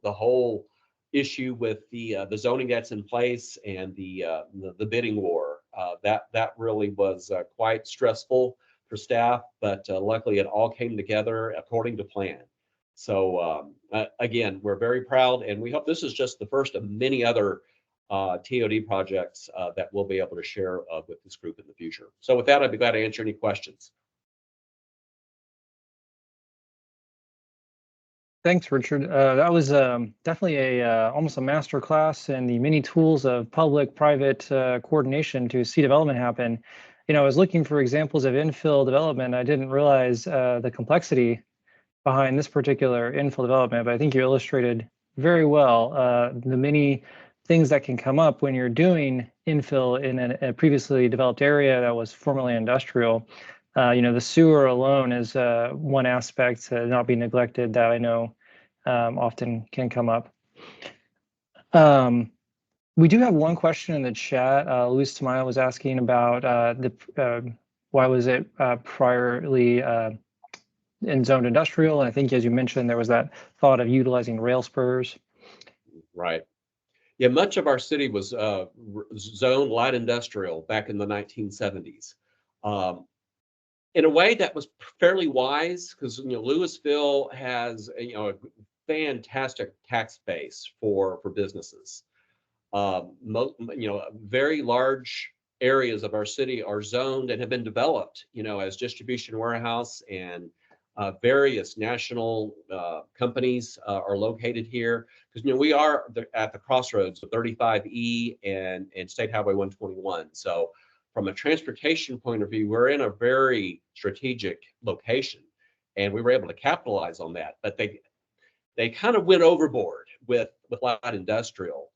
whole issue with the zoning that's in place, and the bidding war. That really was quite stressful for staff, but luckily it all came together according to plan. So again, we're very proud, and we hope this is just the first of many other TOD projects that we'll be able to share with this group in the future. So with that, I'd be glad to answer any questions. Thanks, Richard. That was definitely almost a master class in the many tools of public-private coordination to see development happen. You know, I was looking for examples of infill development. I didn't realize the complexity behind this particular infill development, but I think you illustrated very well the many things that can come up when you're doing infill in a previously developed area that was formerly industrial. You know, the sewer alone is one aspect to not be neglected that I know often can come up. We do have one question in the chat. Luis Tamayo was asking about why was it priorly in zoned industrial? And I think, as you mentioned, there was that thought of utilizing rail spurs. Right. Yeah, much of our city was zoned light industrial back in the 1970s. In a way that was fairly wise, because Louisville has a fantastic tax base for businesses. Very large areas of our city are zoned and have been developed, as distribution warehouse, and various national companies are located here, because we are at the crossroads of 35E and State Highway 121. So from a transportation point of view, we're in a very strategic location, and we were able to capitalize on that. But they kind of went overboard with light industrial.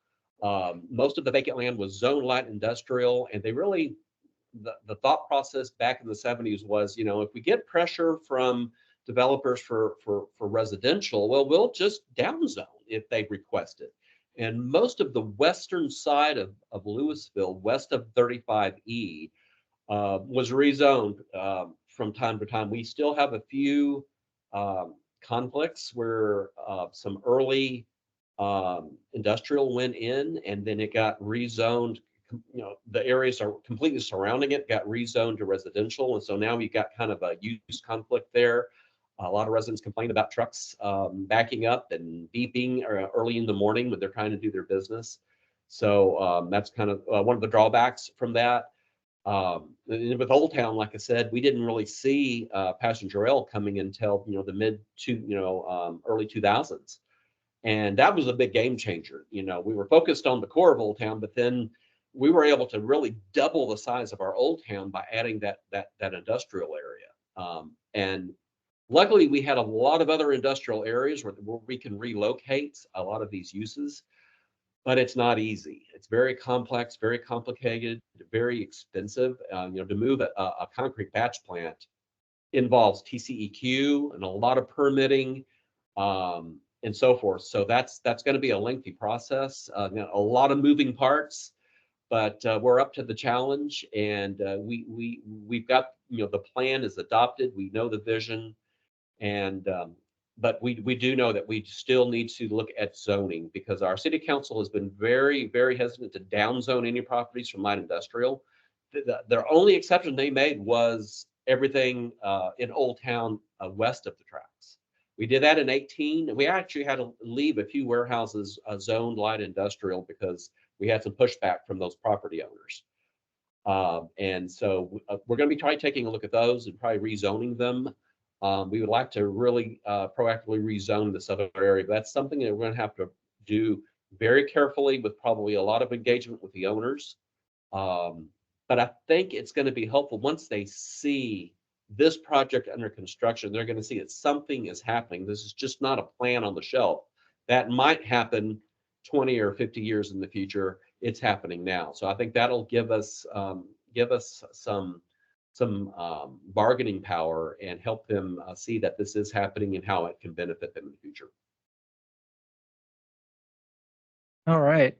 Most of the vacant land was zoned light industrial, and they really, the thought process back in the 70s was, if we get pressure from developers for residential, well, we'll just downzone if they request it. And most of the western side of Louisville, west of 35E, was rezoned from time to time. We still have a few conflicts where some early industrial went in, and then it got rezoned. The areas are completely surrounding it got rezoned to residential, and so now we got kind of a use conflict there. A lot of residents complain about trucks backing up and beeping early in the morning when they're trying to do their business. So that's kind of one of the drawbacks from that. With Old Town, like I said, we didn't really see passenger rail coming until the early 2000s, and that was a big game changer. We were focused on the core of Old Town, but then we were able to really double the size of our Old Town by adding that industrial area. And luckily, we had a lot of other industrial areas where we can relocate a lot of these uses, but it's not easy. It's very complex, very complicated, very expensive. To move a concrete batch plant involves TCEQ and a lot of permitting and so forth. So that's going to be a lengthy process, a lot of moving parts, but we're up to the challenge, and we've got the plan is adopted. We know the vision. And but we do know that we still need to look at zoning, because our city council has been very, very hesitant to downzone any properties from light industrial. Their only exception they made was everything in Old Town west of the tracks. We did that in 2018, and we actually had to leave a few warehouses zoned light industrial because we had some pushback from those property owners. And so we're going to be taking a look at those and probably rezoning them. We would like to really proactively rezone this other area, but that's something that we're going to have to do very carefully, with probably a lot of engagement with the owners. But I think it's going to be helpful once they see this project under construction. They're going to see that something is happening. This is just not a plan on the shelf that might happen 20 or 50 years in the future. It's happening now. So I think that'll give us some bargaining power and help them see that this is happening and how it can benefit them in the future. All right.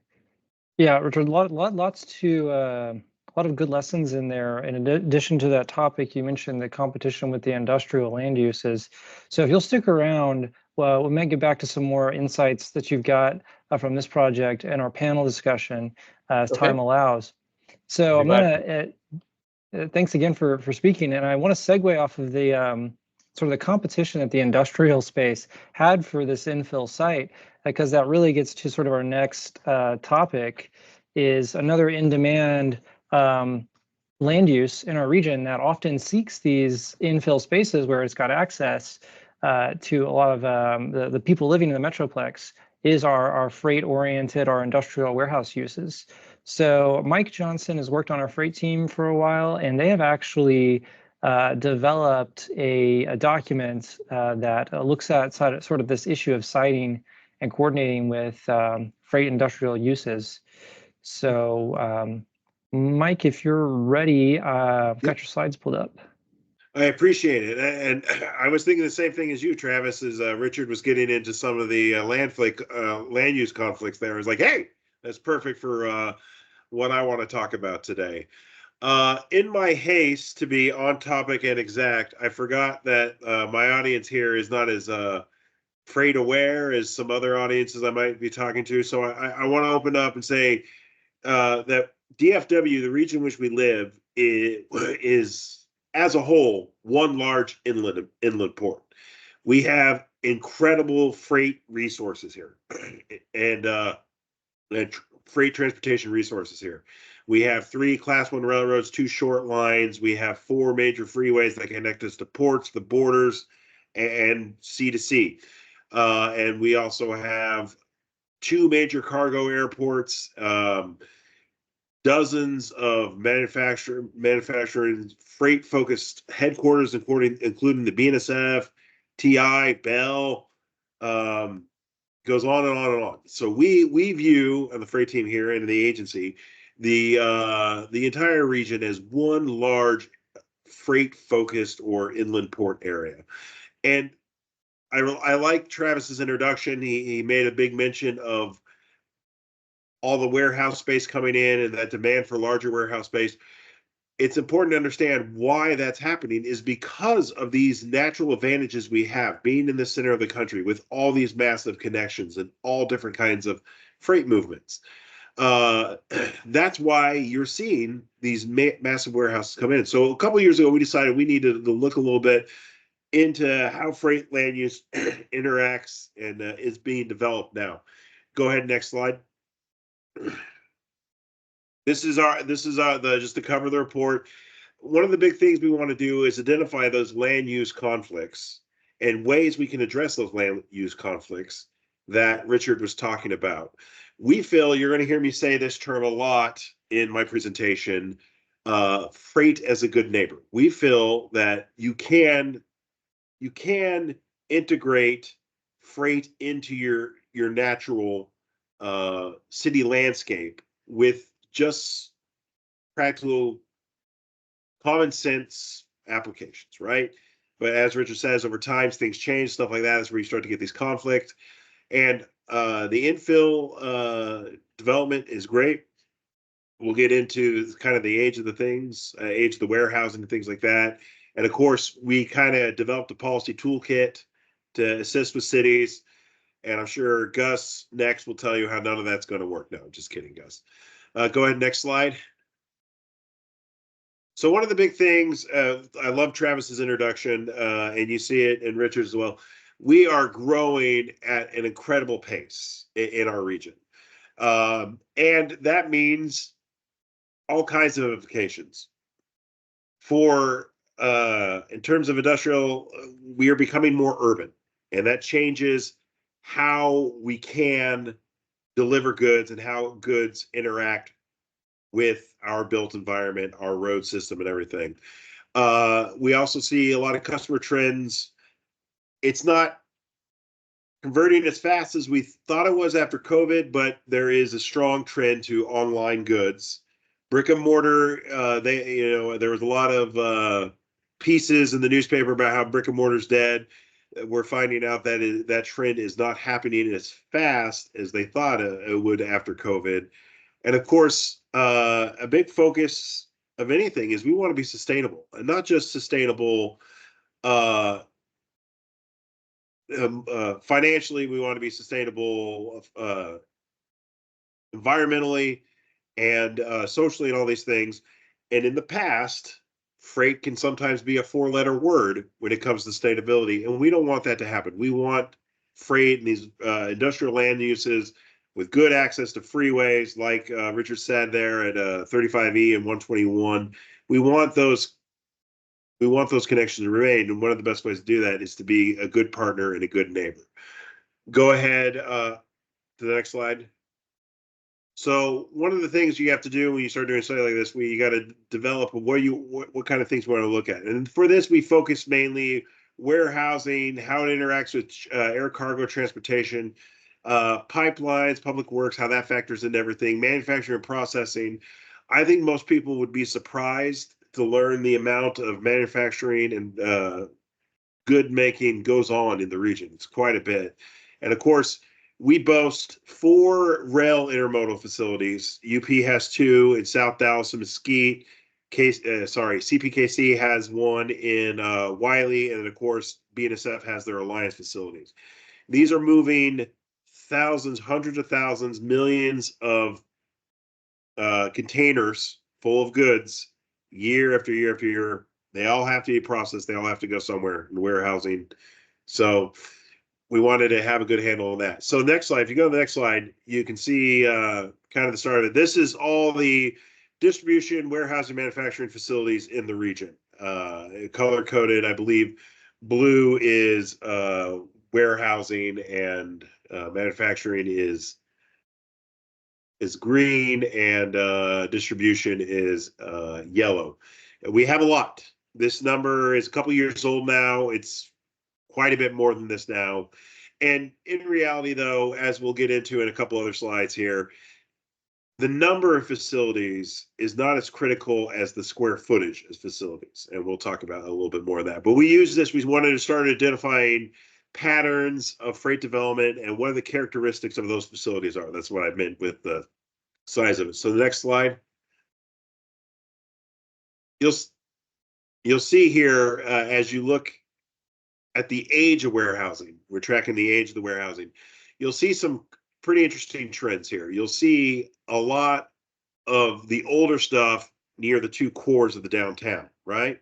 Yeah, Richard, lots to a lot of good lessons in there. In addition to that topic, you mentioned the competition with the industrial land uses. So if you'll stick around, well, we may get back to some more insights that you've got from this project and our panel discussion as time allows. So I'm gonna thanks again for speaking, and I want to segue off of the sort of the competition that the industrial space had for this infill site, because that really gets to sort of our next topic, is another in-demand land use in our region that often seeks these infill spaces where it's got access to a lot of the people living in the Metroplex, is our freight-oriented, our industrial warehouse uses. So Mike Johnson has worked on our freight team for a while, and they have actually developed a document that looks at sort of this issue of siting and coordinating with freight industrial uses. So Mike, if you're ready, I've got your slides pulled up. I appreciate it. And I was thinking the same thing as you, Travis, as Richard was getting into some of the land use conflicts there. I was like, hey, that's perfect for what I want to talk about today. In my haste to be on topic and exact, I forgot that my audience here is not as freight aware as some other audiences I might be talking to. So I want to open up and say that DFW, the region in which we live, is as a whole one large inland port. We have incredible freight resources here and freight transportation resources here. We have 3 Class 1 railroads, 2 short lines. We have 4 major freeways that connect us to ports, the borders, and sea to sea. And we also have 2 major cargo airports, dozens of manufacturing freight-focused headquarters, including the BNSF, TI, Bell, goes on and on and on. So we view on the freight team here and the agency the entire region as one large freight-focused or inland port area. And I like Travis's introduction. He made a big mention of all the warehouse space coming in and that demand for larger warehouse space. It's important to understand why that's happening is because of these natural advantages we have being in the center of the country with all these massive connections and all different kinds of freight movements. That's why you're seeing these massive warehouses come in. So a couple of years ago, we decided we needed to look a little bit into how freight land use interacts and is being developed now. Go ahead, next slide. This is just to cover the report. One of the big things we want to do is identify those land use conflicts and ways we can address those land use conflicts that Richard was talking about. We feel, you're going to hear me say this term a lot in my presentation, freight as a good neighbor. We feel that you can integrate freight into your natural city landscape with just practical common sense applications, right? But as Richard says, over time, things change, stuff like that is where you start to get these conflicts. And the infill development is great. We'll get into kind of the age of the things, age of the warehousing and things like that. And of course, we kind of developed a policy toolkit to assist with cities. And I'm sure Gus next will tell you how none of that's going to work. No, just kidding, Gus. Go ahead, next slide. So one of the big things, I love Travis's introduction, and you see it in Richard's as well. We are growing at an incredible pace in our region. And that means all kinds of implications. In terms of industrial, we are becoming more urban, and that changes how we can deliver goods and how goods interact with our built environment, our road system, and everything. We also see a lot of customer trends. It's not converting as fast as we thought it was after COVID, but there is a strong trend to online goods brick and mortar, there was a lot of pieces in the newspaper about how brick and mortar's dead. We're finding out that that trend is not happening as fast as they thought it would after COVID. And of course, a big focus of anything is we want to be sustainable, and not just sustainable financially. We want to be sustainable environmentally and socially, and all these things. And in the past, freight can sometimes be a four-letter word when it comes to sustainability, and we don't want that to happen. We want freight and these industrial land uses with good access to freeways, like Richard said there at 35E and 121. We want those connections to remain, and one of the best ways to do that is to be a good partner and a good neighbor. Go ahead to the next slide. So one of the things you have to do when you start doing something like this, you got to develop what kind of things we want to look at. And for this, we focus mainly warehousing, how it interacts with air cargo transportation, pipelines, public works, how that factors into everything, manufacturing and processing. I think most people would be surprised to learn the amount of manufacturing and good making goes on in the region. It's quite a bit. And of course, we boast 4 rail intermodal facilities. UP has 2 in South Dallas and Mesquite. CPKC has 1 in Wiley, and of course, BNSF has their Alliance facilities. These are moving thousands, hundreds of thousands, millions of containers full of goods year after year after year. They all have to be processed. They all have to go somewhere in warehousing. So we wanted to have a good handle on that. So next slide, if you go to the next slide, you can see kind of the start of it. This is all the distribution, warehousing, manufacturing facilities in the region. Color coded, I believe blue is warehousing, and manufacturing is green, and distribution is yellow. We have a lot. This number is a couple years old now. It's quite a bit more than this now. And in reality, though, as we'll get into in a couple other slides here, the number of facilities is not as critical as the square footage of facilities. And we'll talk about a little bit more of that. But we use this, we wanted to start identifying patterns of freight development and what the characteristics of those facilities are. That's what I meant with the size of it. So the next slide. You'll see here as you look at the age of warehousing, we're tracking the age of the warehousing. You'll see some pretty interesting trends here. You'll see a lot of the older stuff near the 2 cores of the downtown, right?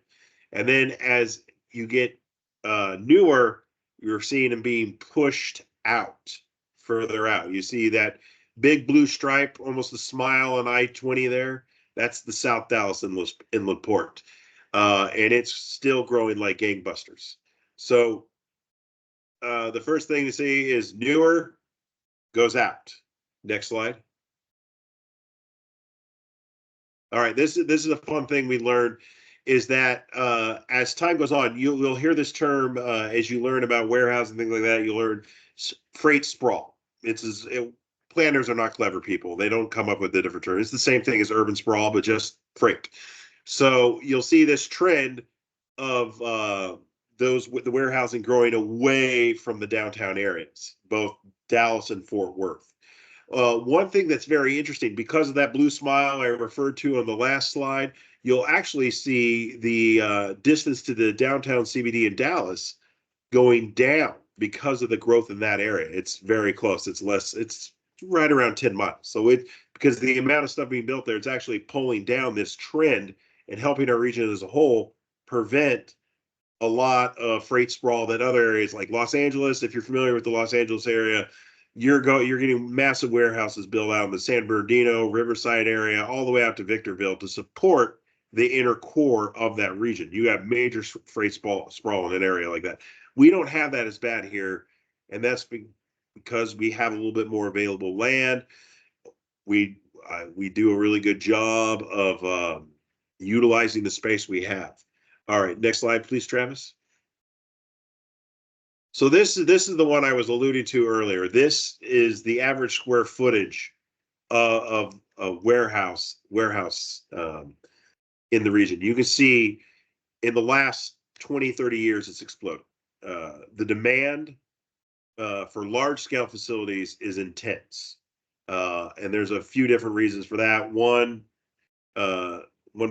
And then as you get newer, you're seeing them being pushed out, further out. You see that big blue stripe, almost a smile on I-20 there. That's the South Dallas Inland Port. And it's still growing like gangbusters. So the first thing to see is newer goes out. Next slide. All right, this is a fun thing we learned, is that as time goes on, you'll hear this term as you learn about warehousing and things like that. You'll learn freight sprawl. Planners are not clever people. They don't come up with a different term. It's the same thing as urban sprawl, but just freight. So you'll see this trend of those with the warehousing growing away from the downtown areas, both Dallas and Fort Worth. One thing that's very interesting, because of that blue smile I referred to on the last slide, you'll actually see the distance to the downtown CBD in Dallas going down because of the growth in that area. It's very close. It's right around 10 miles. So because the amount of stuff being built there, it's actually pulling down this trend and helping our region as a whole prevent a lot of freight sprawl that other areas like Los Angeles. If you're familiar with the Los Angeles area, you're getting massive warehouses built out in the San Bernardino, Riverside area, all the way out to Victorville to support the inner core of that region. You have major freight sprawl in an area like that. We don't have that as bad here, and that's because we have a little bit more available land. We do a really good job of utilizing the space we have. All right, next slide, please, Travis. So this is the one I was alluding to earlier. This is the average square footage of warehouse in the region. You can see in the last 20, 30 years, it's exploded. The demand for large scale facilities is intense. And there's a few different reasons for that. One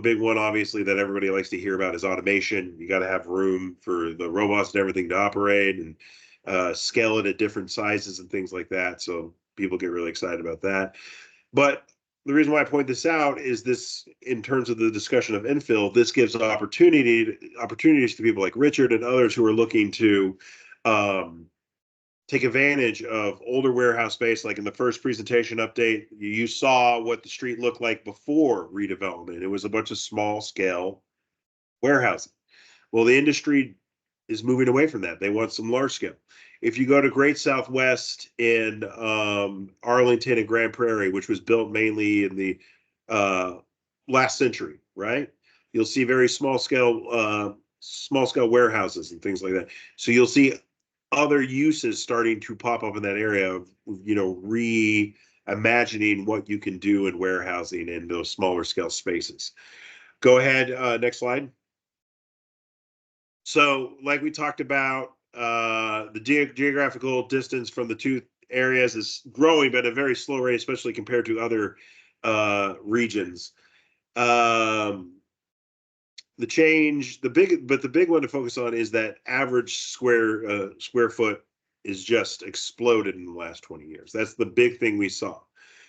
big one, obviously, that everybody likes to hear about is automation. You got to have room for the robots and everything to operate, and scale it at different sizes and things like that. So people get really excited about that. But the reason why I point this out is this, in terms of the discussion of infill, this gives opportunities to people like Richard and others who are looking to take advantage of older warehouse space. Like in the first presentation update, you saw what the street looked like before redevelopment. It was a bunch of small scale warehousing. Well, the industry is moving away from that. They want some large scale. If you go to Great Southwest in Arlington and Grand Prairie, which was built mainly in the last century, right? You'll see very small scale warehouses and things like that. So you'll see other uses starting to pop up in that area of, reimagining what you can do in warehousing in those smaller scale spaces. Go ahead, next slide. So like we talked about, the geographical distance from the two areas is growing, but at a very slow rate, especially compared to other regions. The big one to focus on is that average square foot is just exploded in the last 20 years. That's the big thing we saw.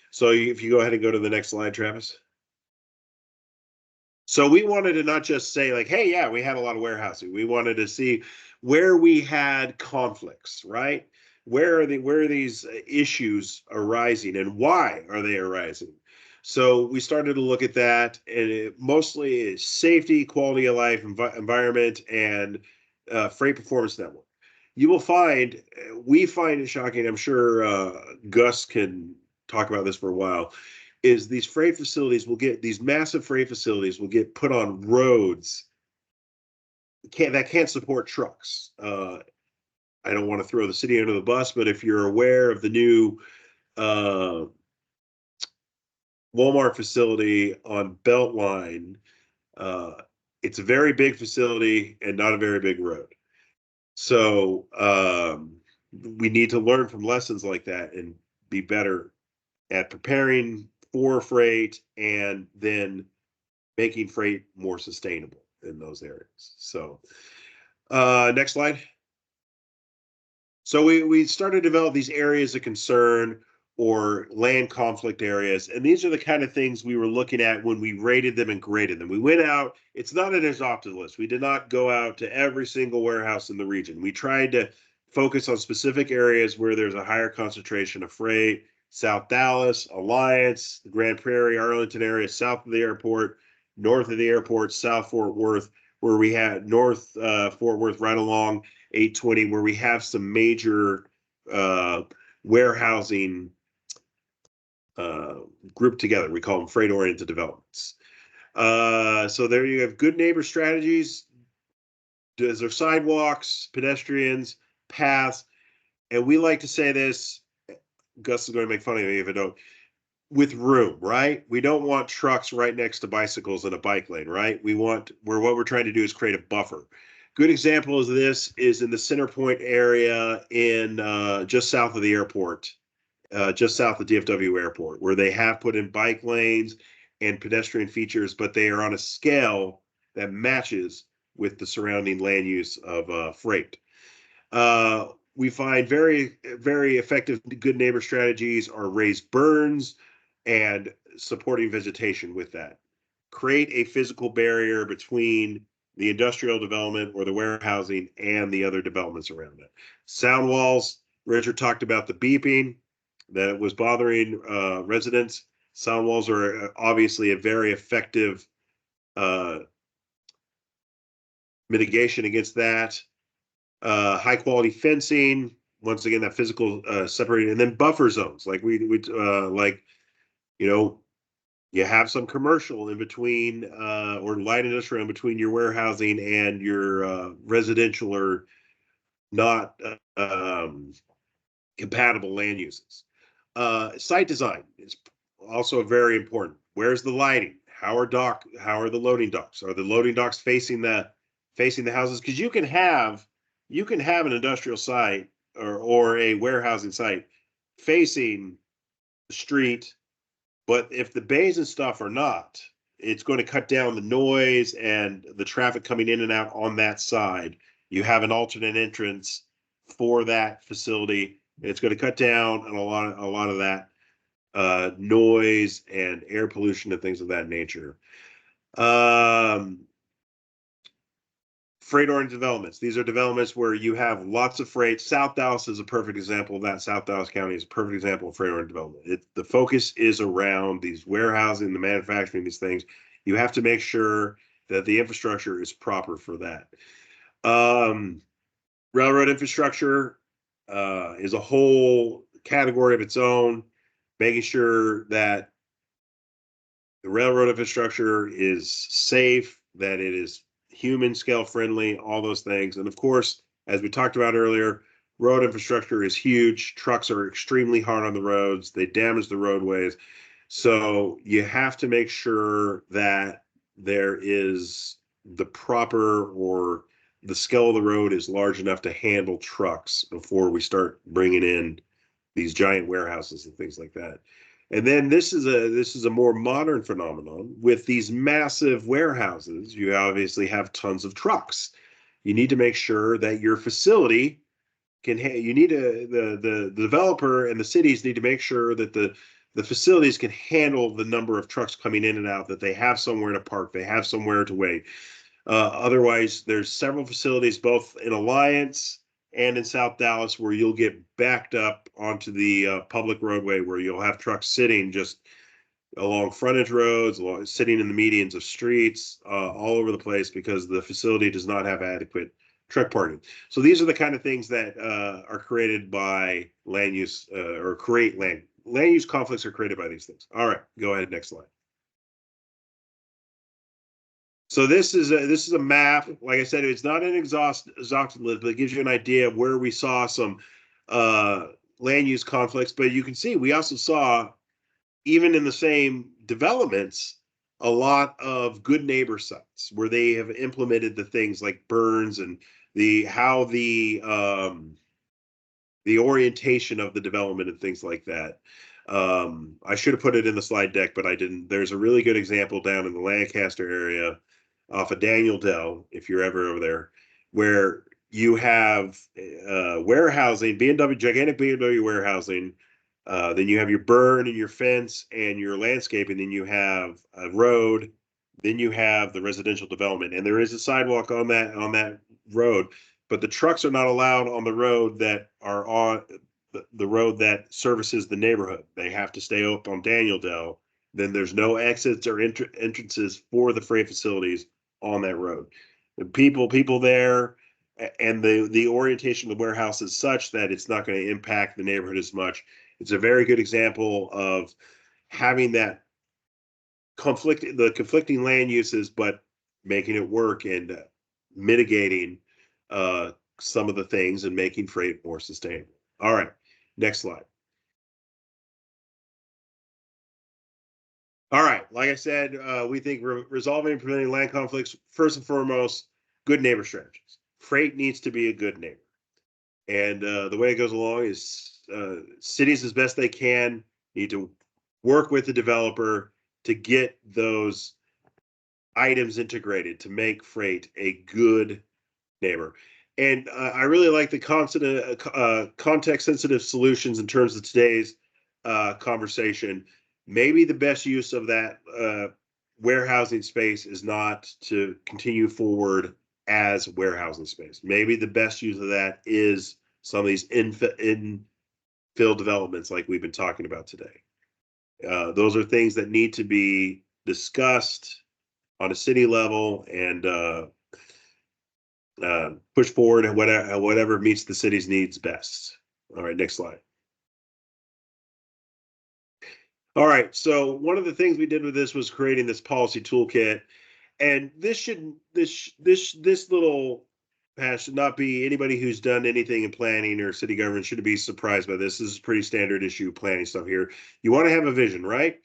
So if you go ahead and go to the next slide, Travis. So we wanted to not just say like, hey, yeah, we had a lot of warehousing. We wanted to see where we had conflicts, right? Where are these issues arising and why are they arising? So we started to look at that, and it mostly is safety, quality of life, environment, and freight performance network. You will find, we find it shocking, I'm sure Gus can talk about this for a while, is these massive freight facilities will get put on roads that can't support trucks. I don't want to throw the city under the bus, but if you're aware of the new Walmart facility on Beltline, it's a very big facility and not a very big road. So we need to learn from lessons like that and be better at preparing for freight and then making freight more sustainable in those areas. So next slide. So we started to develop these areas of concern or land conflict areas. And these are the kind of things we were looking at when we rated them and graded them. We went out, it's not an exhaustive list. We did not go out to every single warehouse in the region. We tried to focus on specific areas where there's a higher concentration of freight. South Dallas, Alliance, the Grand Prairie, Arlington area, south of the airport, north of the airport, South Fort Worth, where we had North Fort Worth right along 820, where we have some major warehousing grouped together. We call them freight-oriented developments. So there you have good neighbor strategies. There's there sidewalks, pedestrians, paths, and we like to say this, Gus is going to make fun of me if I don't, with room, right? We don't want trucks right next to bicycles in a bike lane, right? What we're trying to do is create a buffer. Good example of this is in the Center Point area in just south of the airport, just south of DFW Airport, where they have put in bike lanes and pedestrian features, but they are on a scale that matches with the surrounding land use of freight. We find very, very effective good neighbor strategies are raised burns and supporting vegetation with that. Create a physical barrier between the industrial development or the warehousing and the other developments around it. Sound walls, Richard talked about the beeping that was bothering residents. Sound walls are obviously a very effective mitigation against that. High quality fencing, once again, that physical separating, and then buffer zones. Like you have some commercial in between or light industrial in between your warehousing and your residential or not compatible land uses. Site design is also very important. Where's the lighting? How are the loading docks? Are the loading docks facing the houses? Because you can have an industrial site or a warehousing site facing the street, but if the bays and stuff are not, it's going to cut down the noise and the traffic coming in and out on that side. You have an alternate entrance for that facility. It's going to cut down on a lot of that noise and air pollution and things of that nature. Freight-oriented developments. These are developments where you have lots of freight. South Dallas is a perfect example of that. South Dallas County is a perfect example of freight-oriented development. The focus is around these warehousing, the manufacturing, these things. You have to make sure that the infrastructure is proper for that. Railroad infrastructure is a whole category of its own, making sure that the railroad infrastructure is safe, that it is human scale friendly, all those things. And of course, as we talked about earlier, road infrastructure is huge. Trucks are extremely hard on the roads. They damage the roadways. So you have to make sure that there is the proper, or the scale of the road is large enough to handle trucks before we start bringing in these giant warehouses and things like that. And then this is a more modern phenomenon. With these massive warehouses, you obviously have tons of trucks. You need to make sure that your facility can the developer and the cities need to make sure that the facilities can handle the number of trucks coming in and out, that they have somewhere to park, they have somewhere to wait. Otherwise, there's several facilities both in Alliance and in South Dallas where you'll get backed up onto the public roadway, where you'll have trucks sitting just along frontage roads, sitting in the medians of streets, all over the place, because the facility does not have adequate truck parking. So these are the kind of things that are created by land use or create land use conflicts are created by these things. All right, go ahead, next slide. So this is a map. Like I said, it's not an exhaustive list, but it gives you an idea of where we saw some land use conflicts. But you can see we also saw, even in the same developments, a lot of good neighbor sites where they have implemented the things like burns and the orientation of the development and things like that. I should have put it in the slide deck, but I didn't. There's a really good example down in the Lancaster area off of Daniel Dell, if you're ever over there, where you have warehousing, gigantic BMW warehousing. Then you have your burn and your fence and your landscaping. Then you have a road. Then you have the residential development, and there is a sidewalk on that road, but the trucks are not allowed on the road that are on the road that services the neighborhood. They have to stay up on Daniel Dell. Then there's no exits or entrances for the freight facilities on that road. The people there, and the orientation of the warehouse is such that it's not going to impact the neighborhood as much. It's a very good example of having that conflicting land uses, but making it work and mitigating some of the things and making freight more sustainable. All right, next slide. All right, like I said, we think resolving and preventing land conflicts, first and foremost, good neighbor strategies. Freight needs to be a good neighbor. And the way it goes along is cities, as best they can, need to work with the developer to get those items integrated to make freight a good neighbor. And I really like the context-sensitive solutions in terms of today's conversation. Maybe the best use of that warehousing space is not to continue forward as warehousing space. Maybe the best use of that is some of these infill developments like we've been talking about today. Those are things that need to be discussed on a city level and push forward and whatever meets the city's needs best. All right, next slide. All right, so one of the things we did with this was creating this policy toolkit, and this little should not be anybody who's done anything in planning or city government should be surprised by this. This is pretty standard issue planning stuff here. You want to have a vision, right?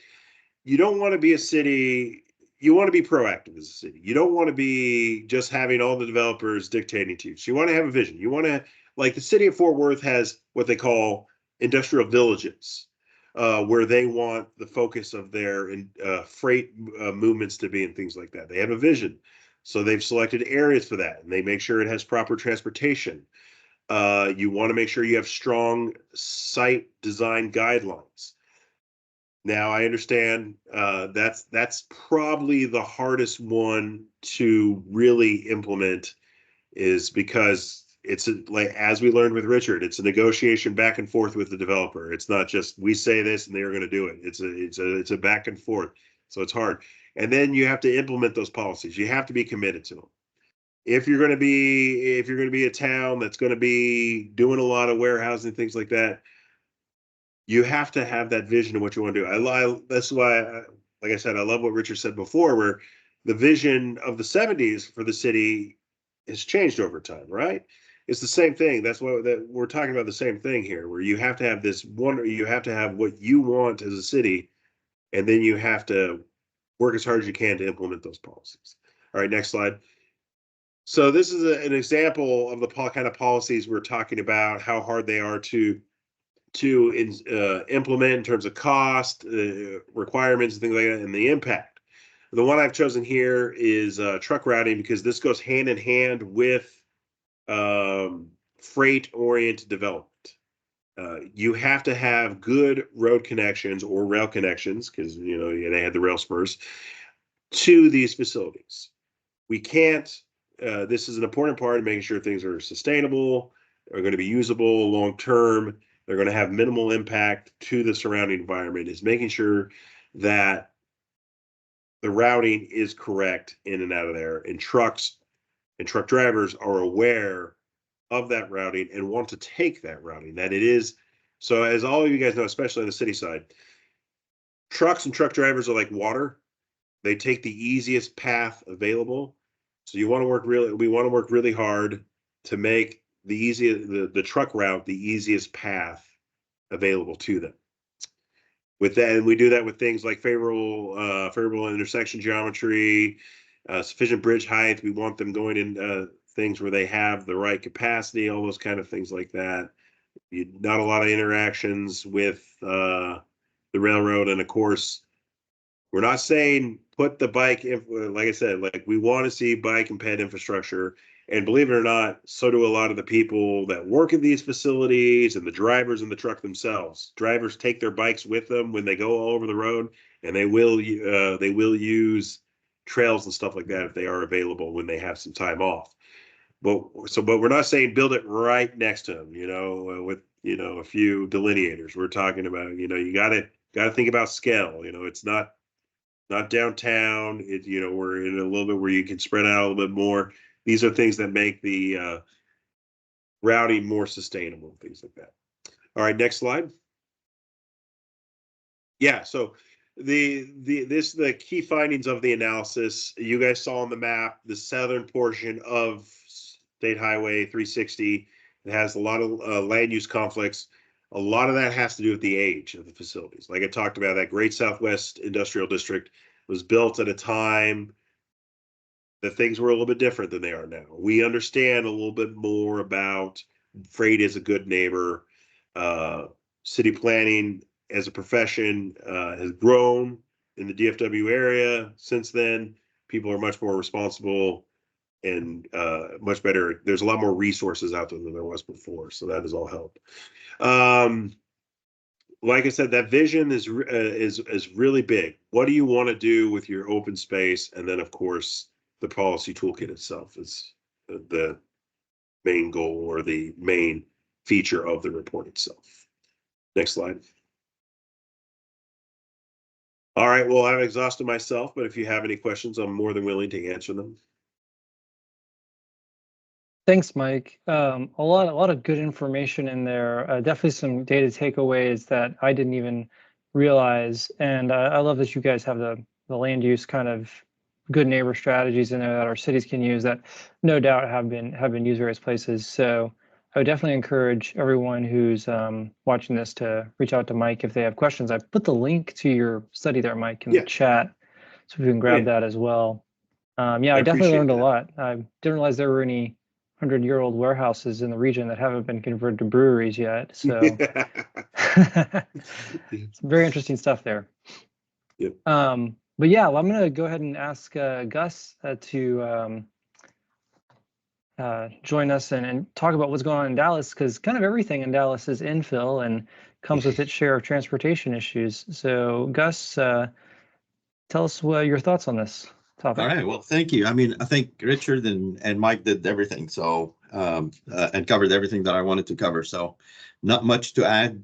You don't want to be a city. You want to be proactive as a city. You don't want to be just having all the developers dictating to you. So you want to have a vision. You want to, like the city of Fort Worth has what they call industrial villages, where they want the focus of their freight movements to be and things like that. They have a vision. So they've selected areas for that, and they make sure it has proper transportation. You want to make sure you have strong site design guidelines. Now, I understand that's probably the hardest one to really implement, is because it's like, as we learned with Richard, it's a negotiation back and forth with the developer. It's not just we say this and they're going to do it. It's a back and forth. So it's hard. And then you have to implement those policies. You have to be committed to them. If you're going to be a town that's going to be doing a lot of warehousing, things like that, you have to have that vision of what you want to do. That's why, like I said, I love what Richard said before, where the vision of the 70s for the city has changed over time, right? It's the same thing. That's what we're talking about, the same thing here, where you have to have you have to have what you want as a city, and then you have to work as hard as you can to implement those policies. All right, next slide. So this is an example of the kind of policies we're talking about, how hard they are to implement in terms of cost, requirements, and things like that, and the impact. The one I've chosen here is truck routing, because this goes hand in hand with freight-oriented development. You have to have good road connections or rail connections, because they had the rail spurs to these facilities. We can't. This is an important part of making sure things are sustainable, are going to be usable long term. They're going to have minimal impact to the surrounding environment, is making sure that the routing is correct in and out of there. And trucks and truck drivers are aware of that routing and want to take that routing, that it is. So as all of you guys know, especially on the city side, trucks and truck drivers are like water. They take the easiest path available. So we want to work really hard to make the truck route the easiest path available to them. With that, and we do that with things like favorable intersection geometry, sufficient bridge height. We want them going in things where they have the right capacity, all those kind of things like that. Not a lot of interactions with the railroad, and of course, we're not saying put the bike in, like I said, like we want to see bike and ped infrastructure. And believe it or not, so do a lot of the people that work in these facilities and the drivers in the truck themselves. Drivers take their bikes with them when they go all over the road, and they will use trails and stuff like that if they are available when they have some time off. But we're not saying build it right next to them, with a few delineators. We're talking about, you got to think about scale. It's not downtown. We're in a little bit where you can spread out a little bit more. These are things that make the routing more sustainable, things like that. All right, next slide. Yeah, so the key findings of the analysis, you guys saw on the map, the southern portion of State Highway 360. It has a lot of land use conflicts. A lot of that has to do with the age of the facilities. Like I talked about, that Great Southwest Industrial District was built at a time that things were a little bit different than they are now. We understand a little bit more about freight as a good neighbor. City planning as a profession has grown in the DFW area since then. People are much more responsible and much better. There's a lot more resources out there than there was before, so that has all helped. Like I said, that vision is really big. What do you want to do with your open space? And then, of course, the policy toolkit itself is the main goal or the main feature of the report itself. Next slide. All right, well, I've exhausted myself, but if you have any questions, I'm more than willing to answer them. Thanks, Mike. A lot of good information in there. Definitely some data takeaways that I didn't even realize. And I love that you guys have the land use kind of good neighbor strategies in there that our cities can use that no doubt have been used various places. So I would definitely encourage everyone who's watching this to reach out to Mike if they have questions. I put the link to your study there, Mike, in the chat, so we can grab that as well. Yeah, I definitely learned a lot. I didn't realize there were any 100-year-old warehouses in the region that haven't been converted to breweries yet. So some very interesting stuff there. Yep. But yeah, well, I'm going to go ahead and ask Gus to join us and talk about what's going on in Dallas, because kind of everything in Dallas is infill and comes with its share of transportation issues. So Gus, tell us your thoughts on this topic. All right. Well, thank you. I mean, I think Richard and Mike did everything. So and covered everything that I wanted to cover. So not much to add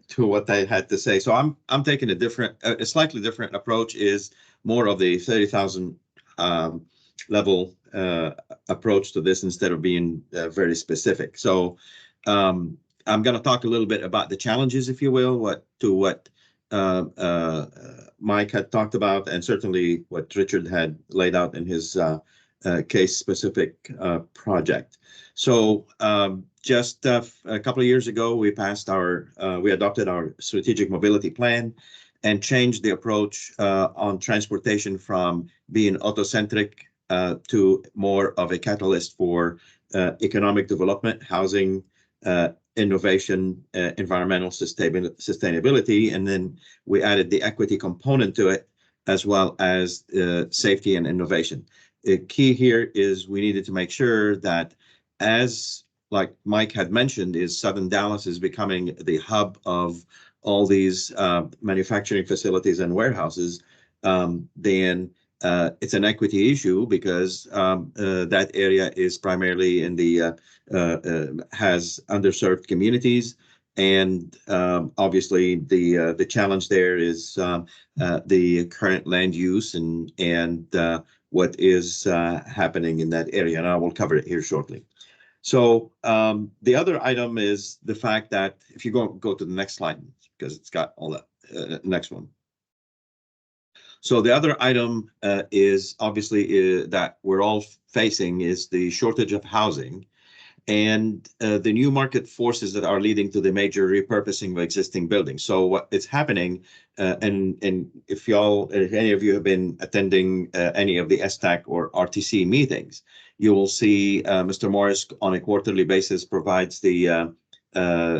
to what they had to say. So I'm taking a slightly different approach, is more of the 30,000 level approach to this instead of being very specific. So I'm going to talk a little bit about the challenges, if you will, what Mike had talked about, and certainly what Richard had laid out in his case-specific project. So just a couple of years ago, we adopted our strategic mobility plan and changed the approach on transportation from being auto-centric to more of a catalyst for economic development, housing, innovation, environmental sustainability, and then we added the equity component to it, as well as safety and innovation. The key here is we needed to make sure that, as like Mike had mentioned, is Southern Dallas is becoming the hub of all these manufacturing facilities and warehouses, then it's an equity issue, because that area is primarily in the has underserved communities, and obviously the challenge there is the current land use and what is happening in that area, and I will cover it here shortly. So the other item is the fact that, if you go to the next slide, because it's got all that next one. So the other item is obviously that we're all facing is the shortage of housing, and the new market forces that are leading to the major repurposing of existing buildings. So what is happening, and if any of you have been attending any of the STAC or RTC meetings, you will see Mr. Morris on a quarterly basis provides the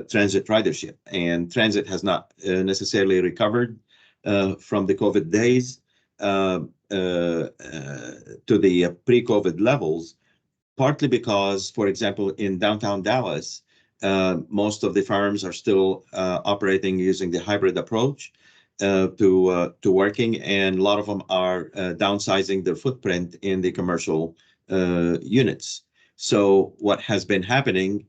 transit ridership, and transit has not necessarily recovered from the COVID days to the pre-COVID levels, partly because, for example, in downtown Dallas, most of the firms are still operating using the hybrid approach to working, and a lot of them are downsizing their footprint in the commercial units. So what has been happening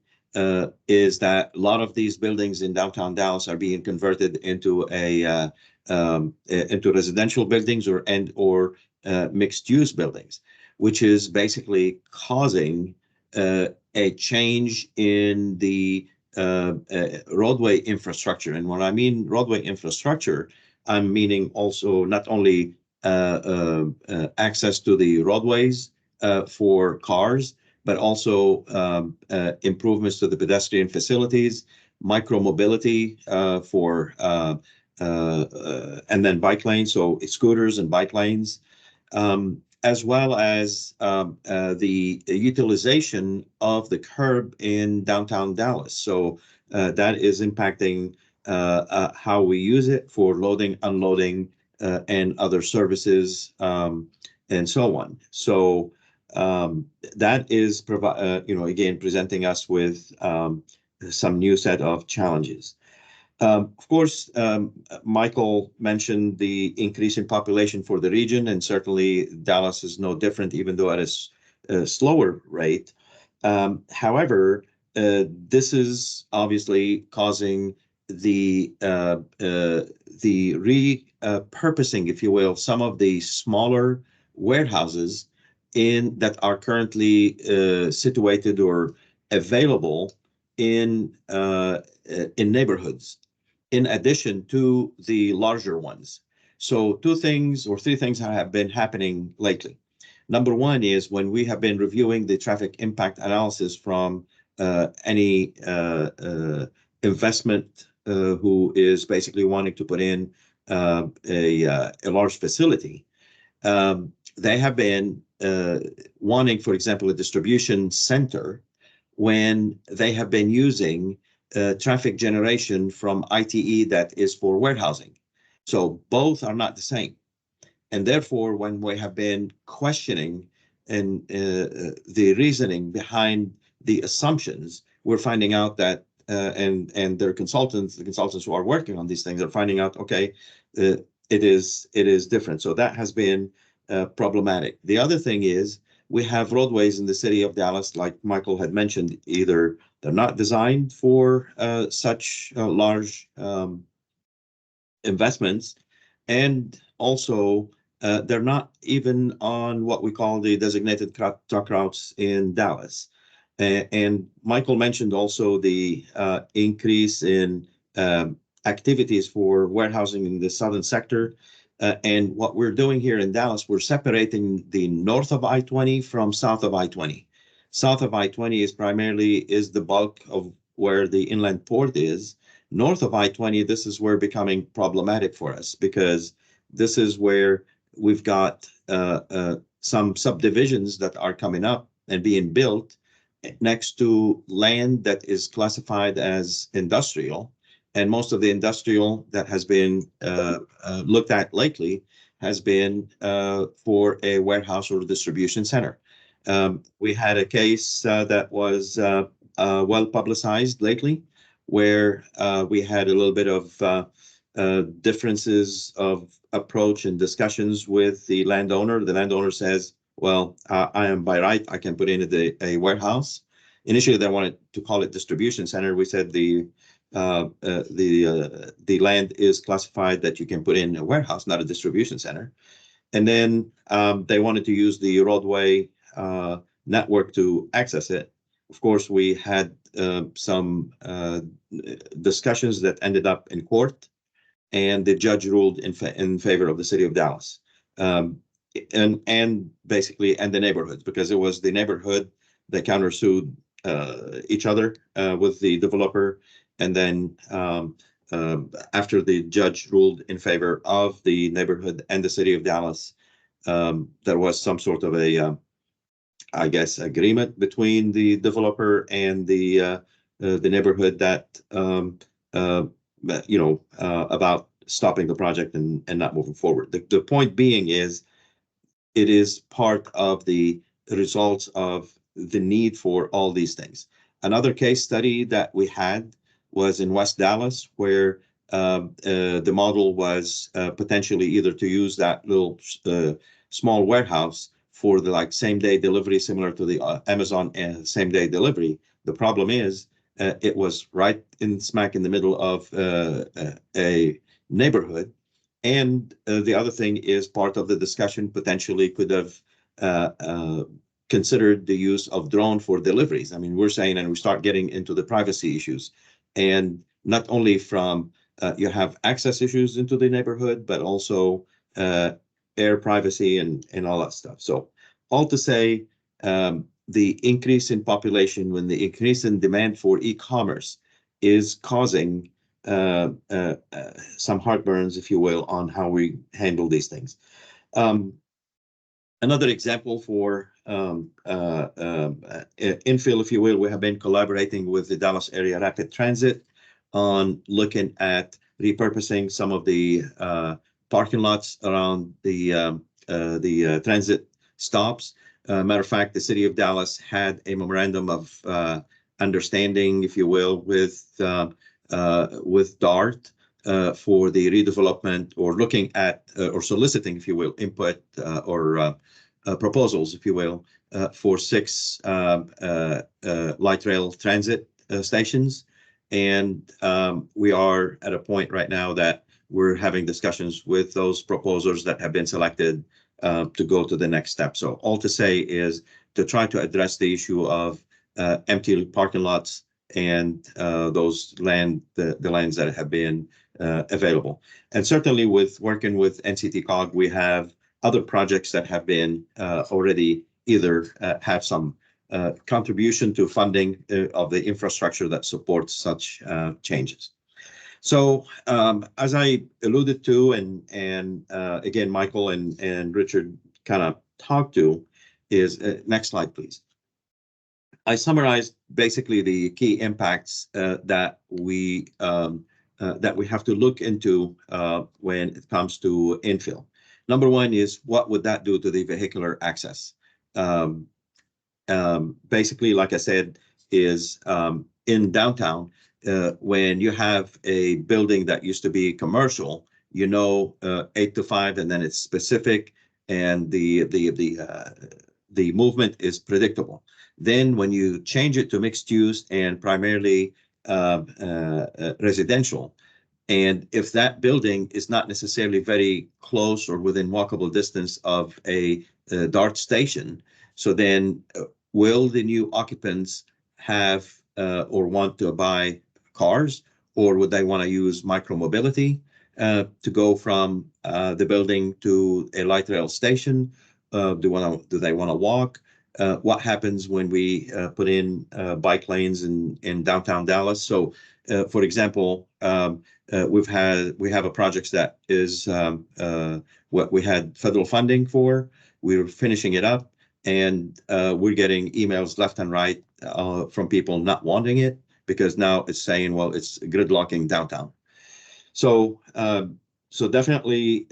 is that a lot of these buildings in downtown Dallas are being converted into into residential buildings or mixed-use buildings, which is basically causing a change in the roadway infrastructure. And when I mean roadway infrastructure, I'm meaning also not only access to the roadways for cars, but also improvements to the pedestrian facilities, micro-mobility for and then bike lanes, so scooters and bike lanes, as well as the utilization of the curb in downtown Dallas. So that is impacting how we use it for loading, unloading, and other services, and so on. So that is, again, presenting us with some new set of challenges. Of course, Michael mentioned the increase in population for the region, and certainly Dallas is no different, even though at a slower rate. However, this is obviously causing the repurposing, if you will, some of the smaller warehouses that are currently situated or available in neighborhoods, in addition to the larger ones. So two things or three things have been happening lately. Number one is when we have been reviewing the traffic impact analysis from any investment who is basically wanting to put in a large facility. They have been wanting, for example, a distribution center when they have been using traffic generation from ITE that is for warehousing. So both are not the same. And therefore, when we have been questioning and the reasoning behind the assumptions, we're finding out that and their consultants, the consultants who are working on these things, are finding out, okay, it is different. So that has been problematic. The other thing is we have roadways in the city of Dallas, like Michael had mentioned, either they're not designed for such large investments, and also they're not even on what we call the designated truck routes in Dallas. And Michael mentioned also the increase in activities for warehousing in the southern sector. And what we're doing here in Dallas, we're separating the north of I-20 from south of I-20. South of I-20 is the bulk of where the inland port is. North of I-20, this is where becoming problematic for us, because this is where we've got some subdivisions that are coming up and being built next to land that is classified as industrial. And most of the industrial that has been looked at lately has been for a warehouse or a distribution center. We had a case that was well publicized lately, where we had a little bit of differences of approach and discussions with the landowner. The landowner says, well, I am by right, I can put in a warehouse. Initially, they wanted to call it distribution center. We said the land is classified that you can put in a warehouse, not a distribution center. And then they wanted to use the roadway network to access it. Of course, we had some discussions that ended up in court, and the judge ruled in favor of the city of Dallas, and basically the neighborhoods, because it was the neighborhood that countersued each other with the developer. And then after the judge ruled in favor of the neighborhood and the city of Dallas, there was some sort of a I guess, agreement between the developer and the neighborhood that about stopping the project and not moving forward. The point being is, it is part of the results of the need for all these things. Another case study that we had was in West Dallas, where the model was potentially either to use that little small warehouse for the same day delivery, similar to the Amazon same day delivery. The problem is it was right smack in the middle of a neighborhood. And the other thing is, part of the discussion potentially could have considered the use of drone for deliveries. I mean, we're saying, and we start getting into the privacy issues, and not only from you have access issues into the neighborhood, but also air privacy and all that stuff. So all to say, the increase in population, when the increase in demand for e-commerce is causing some heartburns, if you will, on how we handle these things. Another example for infill, if you will, we have been collaborating with the Dallas Area Rapid Transit on looking at repurposing some of the parking lots around the transit stops. Matter of fact, the city of Dallas had a memorandum of understanding, if you will, with DART for the redevelopment, or looking at or soliciting, if you will, input or proposals, if you will, for 6 light rail transit stations. And we are at a point right now that we're having discussions with those proposers that have been selected to go to the next step. So all to say is to try to address the issue of empty parking lots those the lands that have been available. And certainly with working with NCT COG, we have other projects that have been already either have some contribution to funding of the infrastructure that supports such changes. So as I alluded to, and again, Michael and Richard kind of talked to, is next slide, please. I summarized basically the key impacts that we have to look into when it comes to infill. Number one is, what would that do to the vehicular access? Basically, like I said, is in downtown, when you have a building that used to be commercial, 8 to 5, and then it's specific, and the movement is predictable. Then when you change it to mixed use and primarily residential, and if that building is not necessarily very close or within walkable distance of a DART station, so then will the new occupants have or want to buy cars, or would they want to use micromobility to go from the building to a light rail station? Do they want to walk? What happens when we put in bike lanes in downtown Dallas? So, for example, we have a project that is what we had federal funding for. We're finishing it up, and we're getting emails left and right from people not wanting it, because now it's saying, well, it's gridlocking downtown. So definitely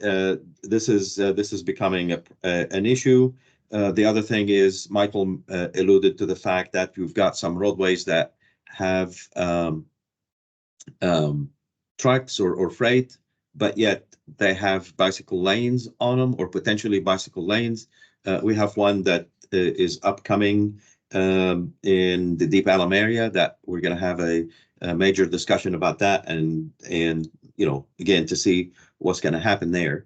this is becoming an issue. The other thing is, Michael alluded to the fact that we've got some roadways that have trucks or freight, but yet they have bicycle lanes on them, or potentially bicycle lanes. We have one that is upcoming in the Deep Ellum area that we're going to have a major discussion about that, and again, to see what's going to happen there.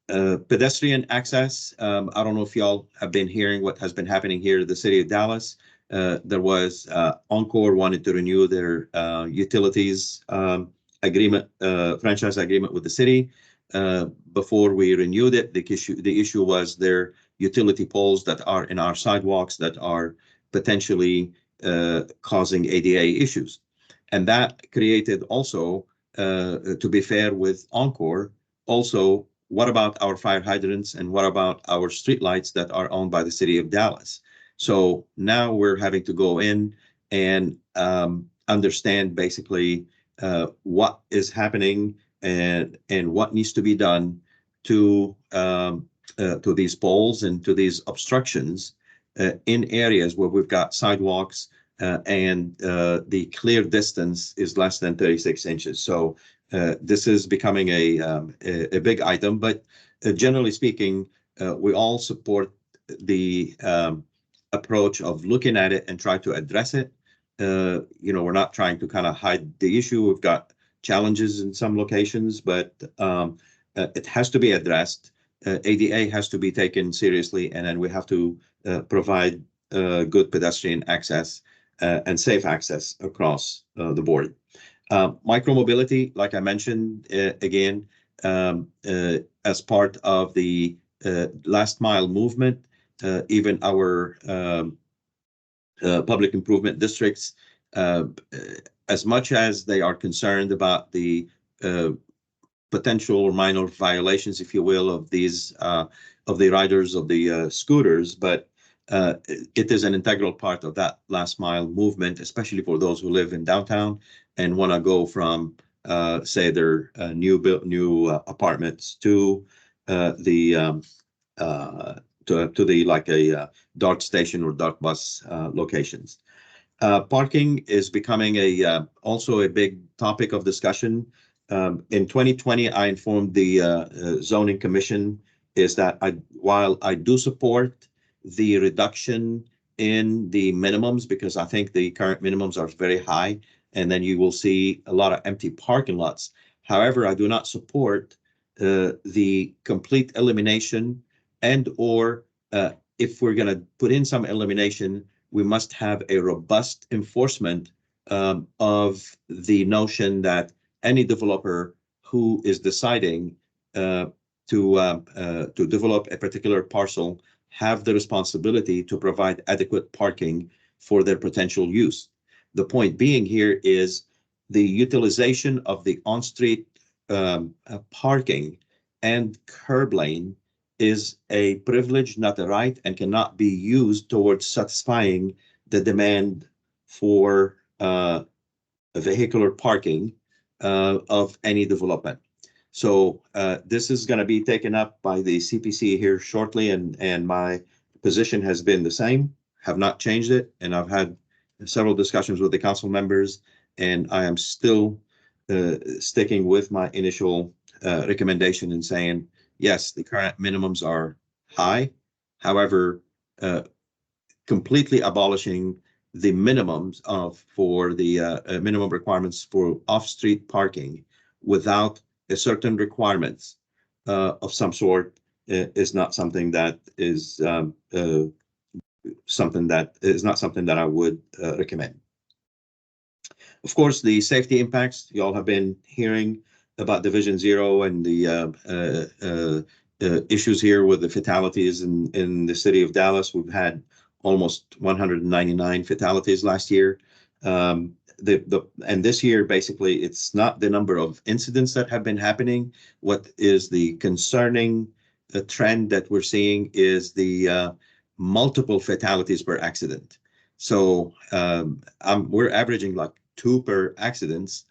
Pedestrian access. I don't know if y'all have been hearing what has been happening here in the city of Dallas. There was Encore wanted to renew their utilities agreement, franchise agreement with the city. Before we renewed it, the issue was their utility poles that are in our sidewalks that are potentially causing ADA issues. And that created also, to be fair with Encore, also, what about our fire hydrants, and what about our streetlights that are owned by the city of Dallas? So now we're having to go in and understand basically what is happening and what needs to be done to these poles and to these obstructions in areas where we've got sidewalks and the clear distance is less than 36 inches. So this is becoming a big item, but generally speaking, we all support the approach of looking at it and try to address it. We're not trying to kind of hide the issue. We've got challenges in some locations, but it has to be addressed. ADA has to be taken seriously, and then we have to provide good pedestrian access and safe access across the board. Micromobility, like I mentioned, again, as part of the last mile movement, even our public improvement districts, as much as they are concerned about the potential or minor violations, if you will, of these of the riders of the scooters, but it is an integral part of that last mile movement, especially for those who live in downtown and want to go from say their new apartments to the like a DART station or DART bus locations. Parking is becoming also a big topic of discussion. In 2020, I informed the zoning commission is that while I do support the reduction in the minimums, because I think the current minimums are very high, and then you will see a lot of empty parking lots. However, I do not support the complete elimination, and or if we're going to put in some elimination, we must have a robust enforcement of the notion that any developer who is deciding to develop a particular parcel have the responsibility to provide adequate parking for their potential use. The point being here is the utilization of the on-street parking and curb lane is a privilege, not a right, and cannot be used towards satisfying the demand for vehicular parking of any development. So this is going to be taken up by the CPC here shortly, and my position has been the same, have not changed it, and I've had several discussions with the council members, and I am still sticking with my initial recommendation and saying, yes, the current minimums are high. However, completely abolishing the minimums for the minimum requirements for off-street parking without a certain requirements of some sort is not something that is something that I would recommend. Of course, the safety impacts, you all have been hearing about Division Zero and the issues here with the fatalities in the city of Dallas. We've had almost 199 fatalities last year. And this year, basically, it's not the number of incidents that have been happening. What is the concerning trend that we're seeing is the multiple fatalities per accident. So we're averaging like two fatalities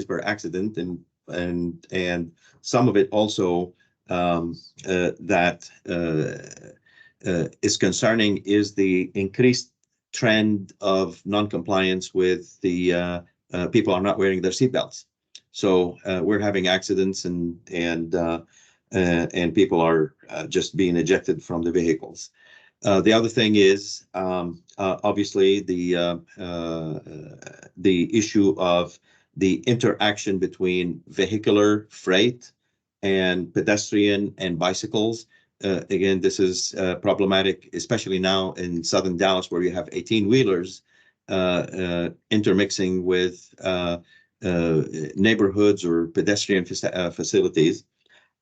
per accident, and some of it also that is concerning is the increased trend of non-compliance with the people are not wearing their seatbelts. So we're having accidents and people are just being ejected from the vehicles. The other thing is obviously the issue of the interaction between vehicular freight and pedestrian and bicycles. Again, this is problematic, especially now in southern Dallas, where you have 18-wheelers intermixing with neighborhoods or pedestrian facilities.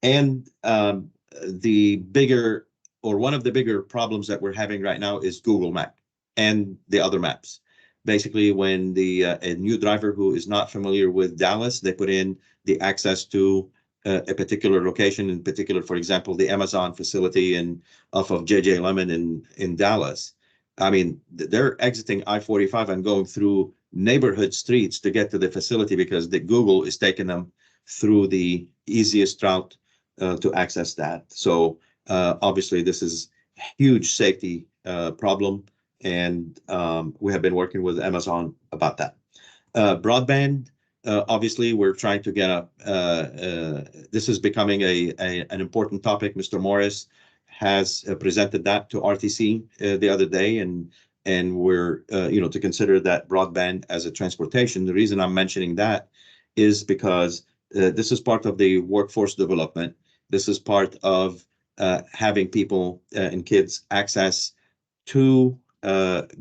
And the bigger, or one of the bigger problems that we're having right now is Google Map and the other maps. Basically, when a new driver who is not familiar with Dallas, they put in the access to a particular location, in particular, for example, the Amazon facility off of JJ Lemon in Dallas. I mean, they're exiting I-45 and going through neighborhood streets to get to the facility because the Google is taking them through the easiest route to access that. So obviously, this is a huge safety problem, and we have been working with Amazon about that. Broadband. Obviously, we're trying to get this is becoming an important topic. Mr. Morris has presented that to RTC the other day, and we're to consider that broadband as a transportation. The reason I'm mentioning that is because this is part of the workforce development. This is part of having people and kids access to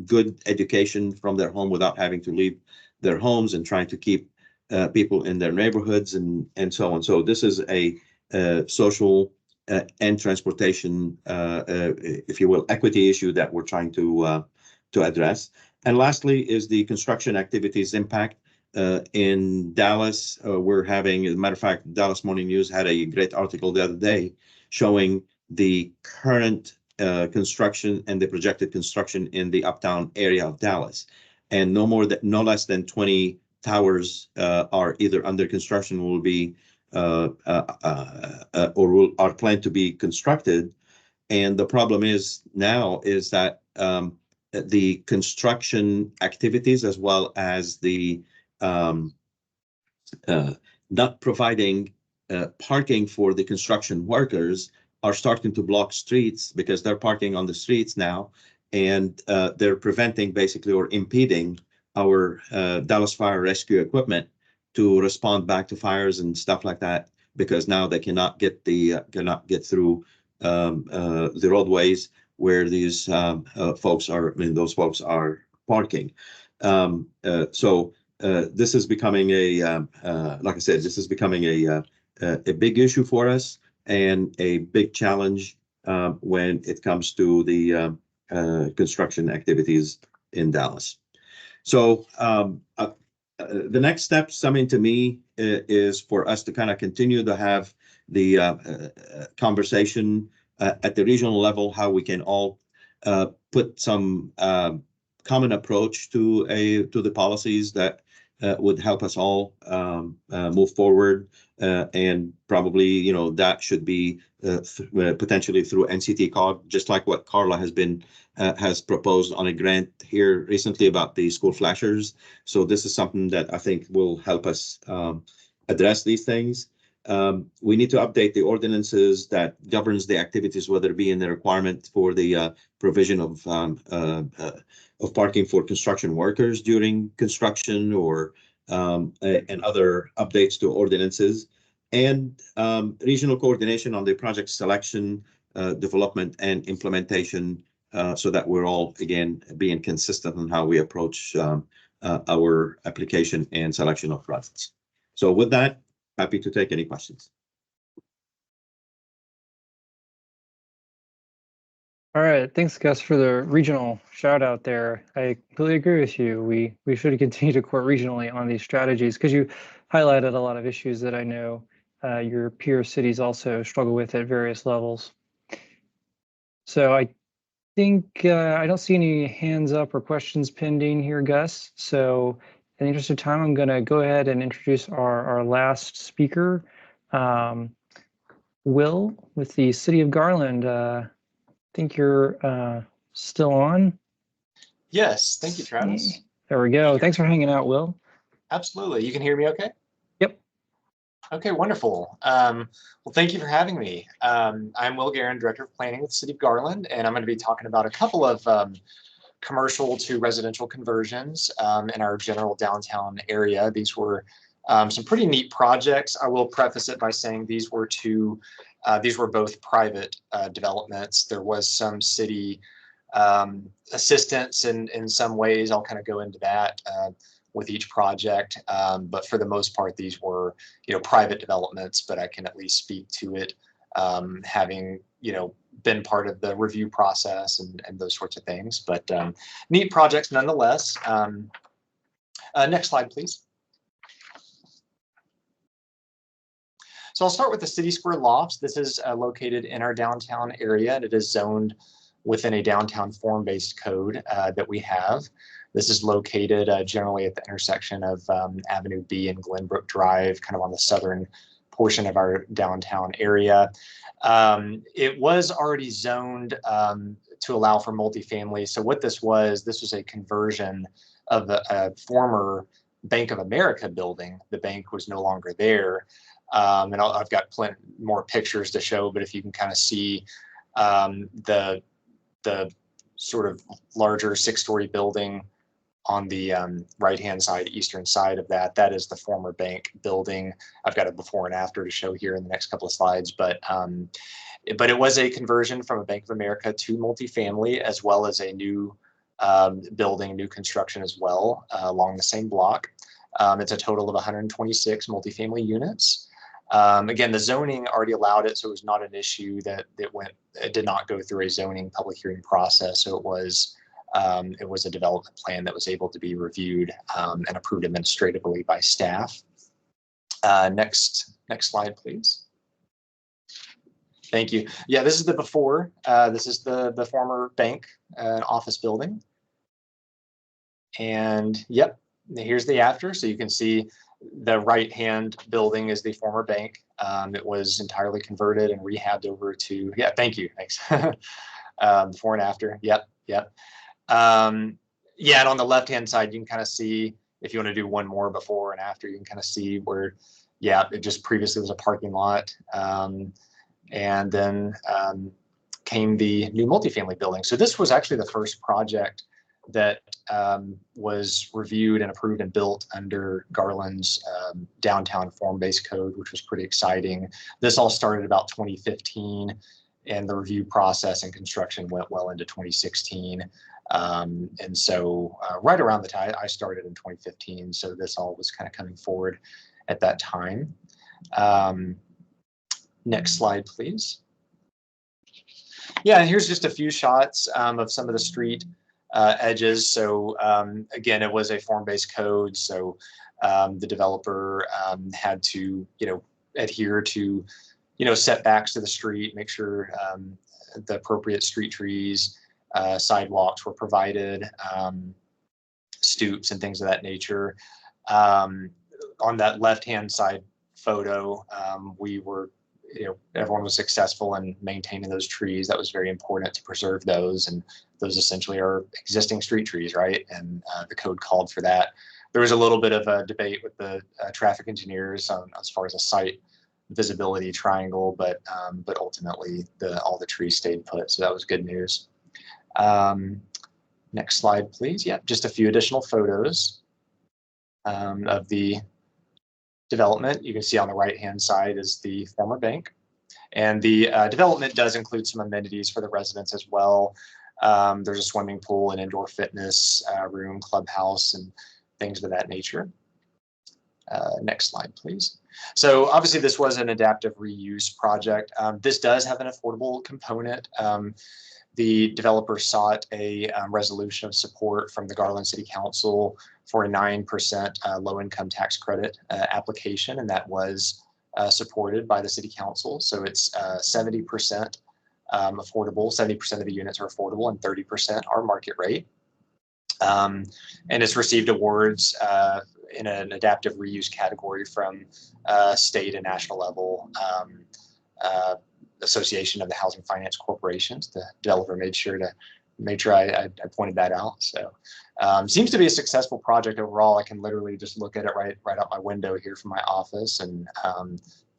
good education from their home without having to leave their homes, and trying to keep people in their neighborhoods and so on. So this is a social and transportation, if you will, equity issue that we're trying to address. And lastly is the construction activities impact. In Dallas, we're having, as a matter of fact, Dallas Morning News had a great article the other day showing the current construction and the projected construction in the uptown area of Dallas. And no less than 20 towers are either under construction, will be or are planned to be constructed. And the problem is now is that the construction activities, as well as the not providing parking for the construction workers, are starting to block streets because they're parking on the streets now, and they're preventing basically or impeding our Dallas Fire Rescue equipment to respond back to fires and stuff like that, because now they cannot get through the roadways where these folks are, I mean, those folks are parking. This is becoming like I said, this is becoming a big issue for us and a big challenge when it comes to the construction activities in Dallas. So the next steps, I mean, to me, is for us to kind of continue to have the conversation at the regional level, how we can all put some common approach to the policies that would help us all move forward, and probably, you know, that should be potentially through NCT COG, just like what Carla has proposed on a grant here recently about the school flashers. So this is something that I think will help us address these things. We need to update the ordinances that governs the activities, whether it be in the requirement for the provision of parking for construction workers during construction, or and other updates to ordinances, and regional coordination on the project selection, development, and implementation, so that we're all, again, being consistent on how we approach our application and selection of projects. So with that, happy to take any questions. All right, thanks, Gus, for the regional shout out there. I completely agree with you. We should continue to court regionally on these strategies, because you highlighted a lot of issues that I know your peer cities also struggle with at various levels. So I think I don't see any hands up or questions pending here, Gus. So in the interest of time, I'm going to go ahead and introduce our last speaker, Will, with the City of Garland. I think you're still on. Yes, thank you, Travis. There we go. Thanks for hanging out, Will. Absolutely. You can hear me okay? Yep. Okay, wonderful. Well, thank you for having me. I'm Will Guerin, Director of Planning with the City of Garland, and I'm going to be talking about a couple of commercial to residential conversions in our general downtown area. These were some pretty neat projects. I will preface it by saying these were both private developments. There was some city assistance in some ways. I'll kind of go into that with each project, but for the most part, these were, you know, private developments. But I can at least speak to it, having, you know, been part of the review process and those sorts of things. But neat projects nonetheless. Next slide, please. So I'll start with the City Square Lofts. This is located in our downtown area, and it is zoned within a downtown form-based code that we have. This is located generally at the intersection of Avenue B and Glenbrook Drive, kind of on the southern portion of our downtown area. It was already zoned to allow for multifamily. So what this was a conversion of a former Bank of America building. The bank was no longer there. And I've got plenty more pictures to show, but if you can kind of see the sort of larger 6-story building on the right-hand side, eastern side of that, that is the former bank building. I've got a before and after to show here in the next couple of slides, but it was a conversion from a Bank of America to multifamily, as well as a new building, new construction as well, along the same block. It's a total of 126 multifamily units. Again, the zoning already allowed it, so it was not an issue that it did not go through a zoning public hearing process. So it was a development plan that was able to be reviewed and approved administratively by staff. Next slide, please. Thank you. Yeah, this is the before. This is the former bank office building. And yep, here's the after. So you can see the right-hand building is the former bank. It was entirely converted and rehabbed over to, yeah, thank you, thanks. Before and after, yep. Yeah, and on the left-hand side, you can kind of see, if you want to do one more before and after, you can kind of see where, yeah, it just previously was a parking lot. And then came the new multifamily building. So this was actually the first project that was reviewed and approved and built under Garland's downtown form-based code, which was pretty exciting. This all started about 2015. and the review process and construction went well into 2016. And so right around the time I started in 2015, so this all was kind of coming forward at that time. Next slide, please. Yeah, and here's just a few shots of some of the street edges. So again, it was a form-based code, so the developer had to, adhere to, setbacks to the street, make sure the appropriate street trees, sidewalks were provided, stoops and things of that nature. On that left-hand side photo, we were, everyone was successful in maintaining those trees. That was very important to preserve those, and those essentially are existing street trees, right? And the code called for that. There was a little bit of a debate with the traffic engineers as far as a site visibility triangle, but ultimately all the trees stayed put, so that was good news. Next slide, please. Yeah, just a few additional photos of the development. You can see on the right-hand side is the former bank. And the development does include some amenities for the residents as well. There's a swimming pool, an indoor fitness room, clubhouse, and things of that nature. Next slide, please. So obviously this was an adaptive reuse project. This does have an affordable component. The developer sought a resolution of support from the Garland City Council for a 9% low-income tax credit application, and that was supported by the City Council. So it's 70% affordable, 70% of the units are affordable, and 30% are market rate. And it's received awards in an adaptive reuse category from state and national level Association of the Housing Finance Corporations. The developer made sure I pointed that out. So seems to be a successful project overall. I can literally just look at it right out my window here from my office, and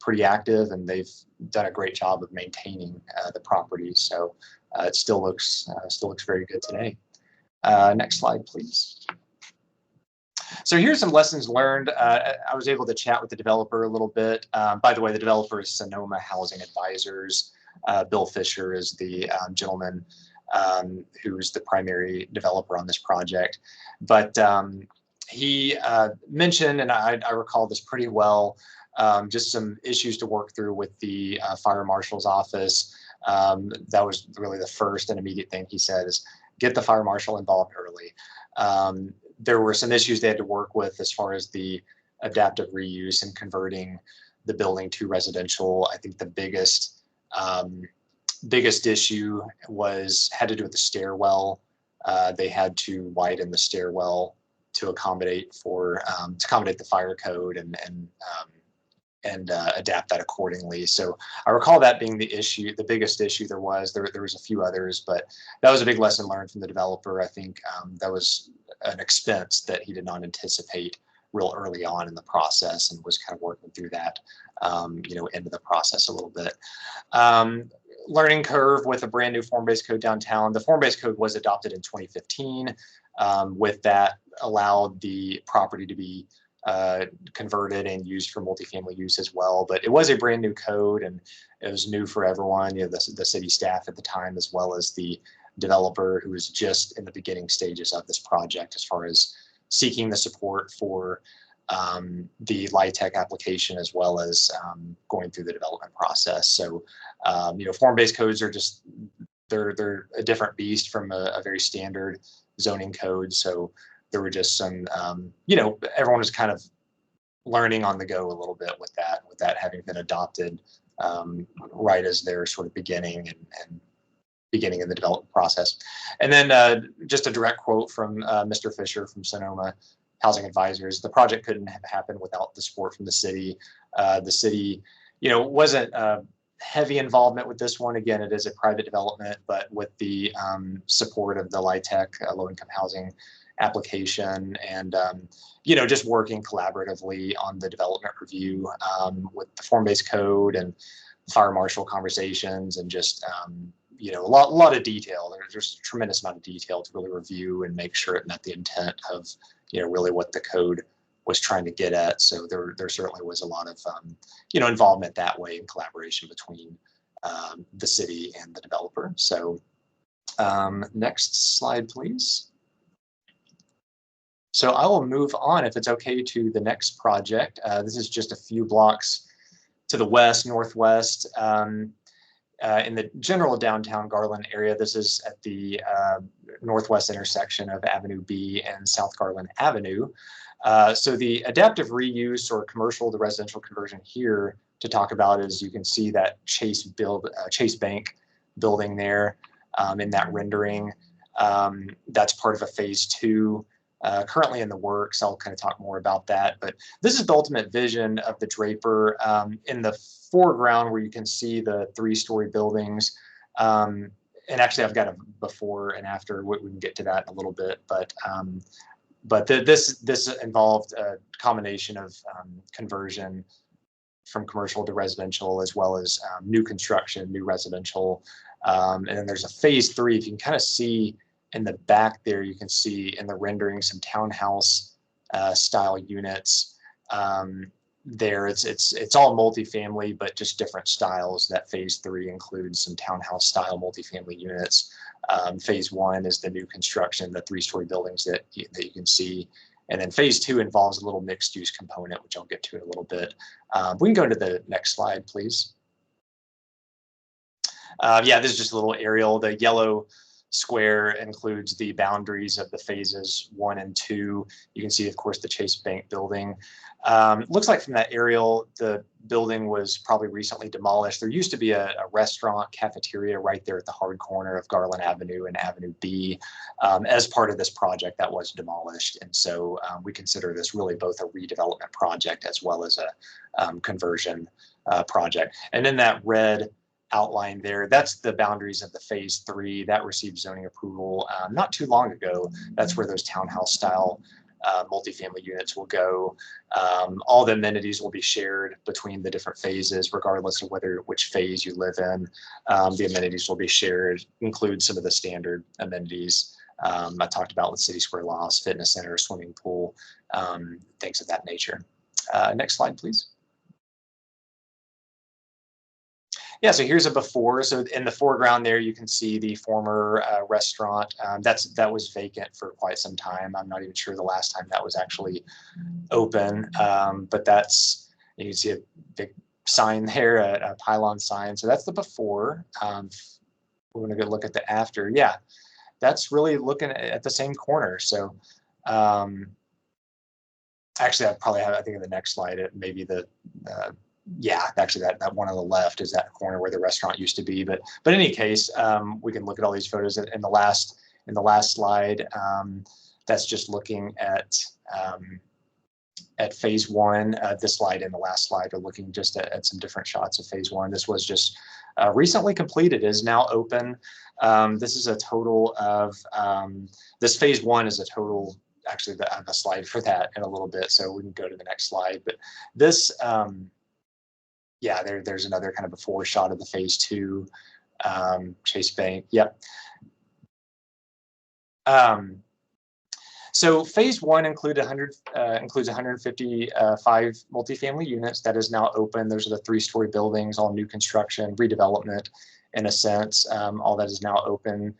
pretty active, and they've done a great job of maintaining the property. So it still looks very good today. Next slide, please. So here's some lessons learned. I was able to chat with the developer a little bit. By the way, the developer is Sonoma Housing Advisors. Bill Fisher is the gentleman who's the primary developer on this project. But he mentioned, and I recall this pretty well, just some issues to work through with the fire marshal's office. That was really the first and immediate thing he said is get the fire marshal involved early. There were some issues they had to work with as far as the adaptive reuse and converting the building to residential. I think the biggest issue had to do with the stairwell. They had to widen the stairwell to accommodate the fire code and adapt that accordingly. So I recall that being the issue, the biggest issue there was. There was a few others, but that was a big lesson learned from the developer. I think that was an expense that he did not anticipate real early on in the process, and was kind of working through that, into the process a little bit. Learning curve with a brand new form-based code downtown. The form-based code was adopted in 2015. With that, allowed the property to be converted and used for multifamily use as well. But it was a brand new code, and it was new for everyone, the city staff at the time, as well as the developer, who was just in the beginning stages of this project as far as seeking the support for the LUTTF application, as well as going through the development process. So, form-based codes are just, they're a different beast from a very standard zoning code. So there were just some, everyone was kind of learning on the go a little bit with that having been adopted right as they're sort of beginning and beginning in the development process. And then just a direct quote from Mr. Fisher from Sonoma Housing Advisors: the project couldn't have happened without the support from the city. The city, wasn't heavy involvement with this one. Again, it is a private development, but with the support of the LUTTF low-income housing application, and just working collaboratively on the development review with the form-based code and fire marshal conversations, and just a lot of detail. There's a tremendous amount of detail to really review and make sure it met the intent of really what the code was trying to get at. So there certainly was a lot of involvement that way, and collaboration between the city and the developer. So next slide, please. So I will move on, if it's okay, to the next project. This is just a few blocks to the west, northwest, in the general downtown Garland area. This is at the northwest intersection of Avenue B and South Garland Avenue. So the adaptive reuse or commercial to residential conversion here to talk about is, you can see that Chase Bank building there in that rendering. That's part of a phase 2. Currently in the works. I'll kind of talk more about that, but this is the ultimate vision of the Draper. In the foreground, where you can see the 3-story buildings, and actually I've got a before and after. We can get to that in a little bit, but this involved a combination of conversion from commercial to residential, as well as new construction, new residential, and then there's a phase 3. If you can kind of see in the back there, you can see in the rendering some townhouse style units. There it's all multifamily, but just different styles. That phase 3 includes some townhouse style multifamily units. Phase 1 is the new construction, the 3-story buildings that you can see. And then phase 2 involves a little mixed use component, which I'll get to in a little bit. We can go to the next slide, please. Yeah, this is just a little aerial. The yellow square includes the boundaries of the phases 1 and 2. You can see, of course, the Chase Bank building. Looks like from that aerial, the building was probably recently demolished. There used to be a restaurant cafeteria right there at the hard corner of Garland Avenue and Avenue B. As part of this project, that was demolished. And so we consider this really both a redevelopment project as well as a conversion project. And in that red outline there, that's the boundaries of the phase 3 that received zoning approval not too long ago. That's where those townhouse style multifamily units will go. All the amenities will be shared between the different phases, regardless of which phase you live in. The amenities will be shared, include some of the standard amenities I talked about with City Square Lofts, fitness center, swimming pool, things of that nature. Next slide, please. Yeah, so here's a before. So in the foreground there, you can see the former restaurant. That was vacant for quite some time. I'm not even sure the last time that was actually open, but you can see a big sign there, a pylon sign. So that's the before. We're going to go look at the after. Yeah, that's really looking at the same corner. So actually, I think in the next slide, it maybe yeah, actually that one on the left is that corner where the restaurant used to be. But in any case, we can look at all these photos in the last slide. That's just looking at phase 1. This slide and the last slide are looking just at some different shots of phase 1. This was just recently completed, is now open. This is a total of this phase 1 is a total. Actually, I have a slide for that in a little bit, so we can go to the next slide. But this. Yeah, there's another kind of before shot of the phase 2 Chase Bank. Yep. So phase 1 includes 155 multifamily units. That is now open. Those are the 3-story buildings, all new construction, redevelopment in a sense. All that is now open.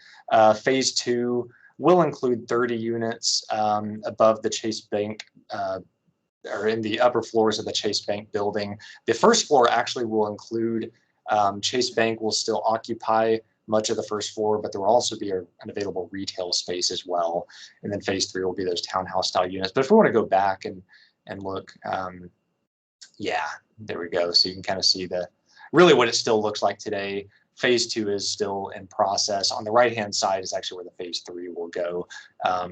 Phase 2 will include 30 units above the Chase Bank or in the upper floors of the Chase Bank building. The first floor actually will include, Chase Bank will still occupy much of the first floor, but there will also be an available retail space as well. And then phase 3 will be those townhouse style units. But if we want to go back and look, yeah, there we go. So you can kind of see really what it still looks like today. Phase 2 is still in process. On the right-hand side is actually where the phase 3 will go.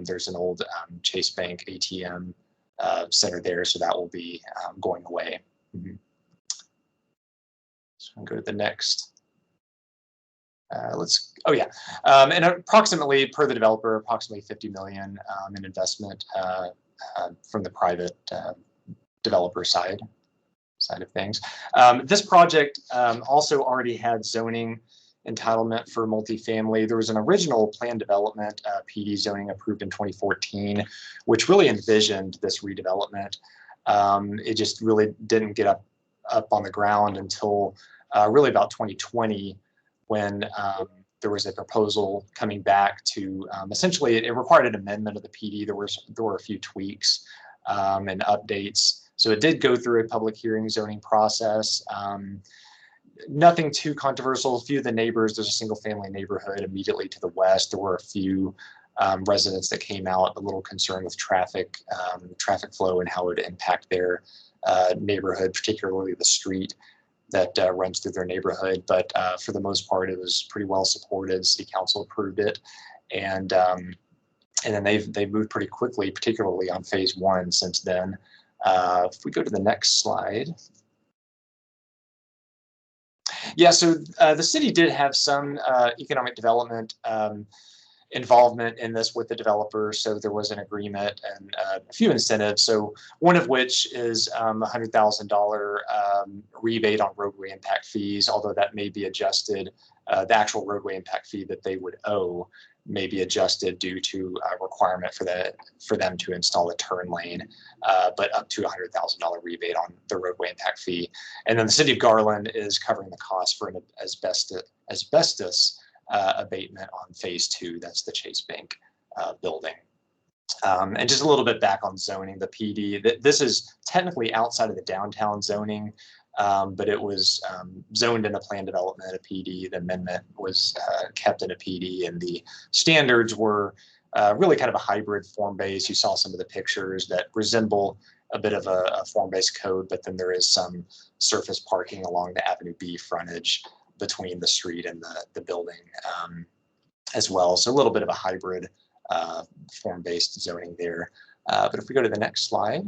There's an old Chase Bank ATM center there, so that will be going away. So I'll go to the next. And approximately, per the developer, approximately 50 million in investment from the private developer side of things. This project also already had zoning entitlement for multifamily. There was an original plan development, PD zoning approved in 2014, which really envisioned this redevelopment. It just really didn't get up on the ground until really about 2020, when there was a proposal coming back to essentially it required an amendment of the PD. There were a few tweaks and updates. So it did go through a public hearing zoning process. Nothing too controversial. A few of the neighbors, there's a single family neighborhood immediately to the west. There were a few residents that came out a little concerned with traffic flow and how it would impact their neighborhood, particularly the street that runs through their neighborhood. But for the most part, it was pretty well supported. City Council approved it, and then they've moved pretty quickly, particularly on phase 1 since then. If we go to the next slide. Yeah, so the city did have some economic development involvement in this with the developers. So there was an agreement and a few incentives. So one of which is $100,000 rebate on roadway impact fees, although that may be adjusted. The actual roadway impact fee that they would owe may be adjusted due to a requirement for them to install a turn lane, but up to $100,000 rebate on the roadway impact fee. And then the city of Garland is covering the cost for an asbestos abatement on phase 2. That's the Chase Bank building. And just a little bit back on zoning, the PD. This is technically outside of the downtown zoning, but it was zoned in a plan development, a PD. The amendment was kept in a PD, and the standards were really kind of a hybrid form-based. You saw some of the pictures that resemble a bit of a form-based code, but then there is some surface parking along the Avenue B frontage between the street and the building as well. So a little bit of a hybrid form-based zoning there. But if we go to the next slide.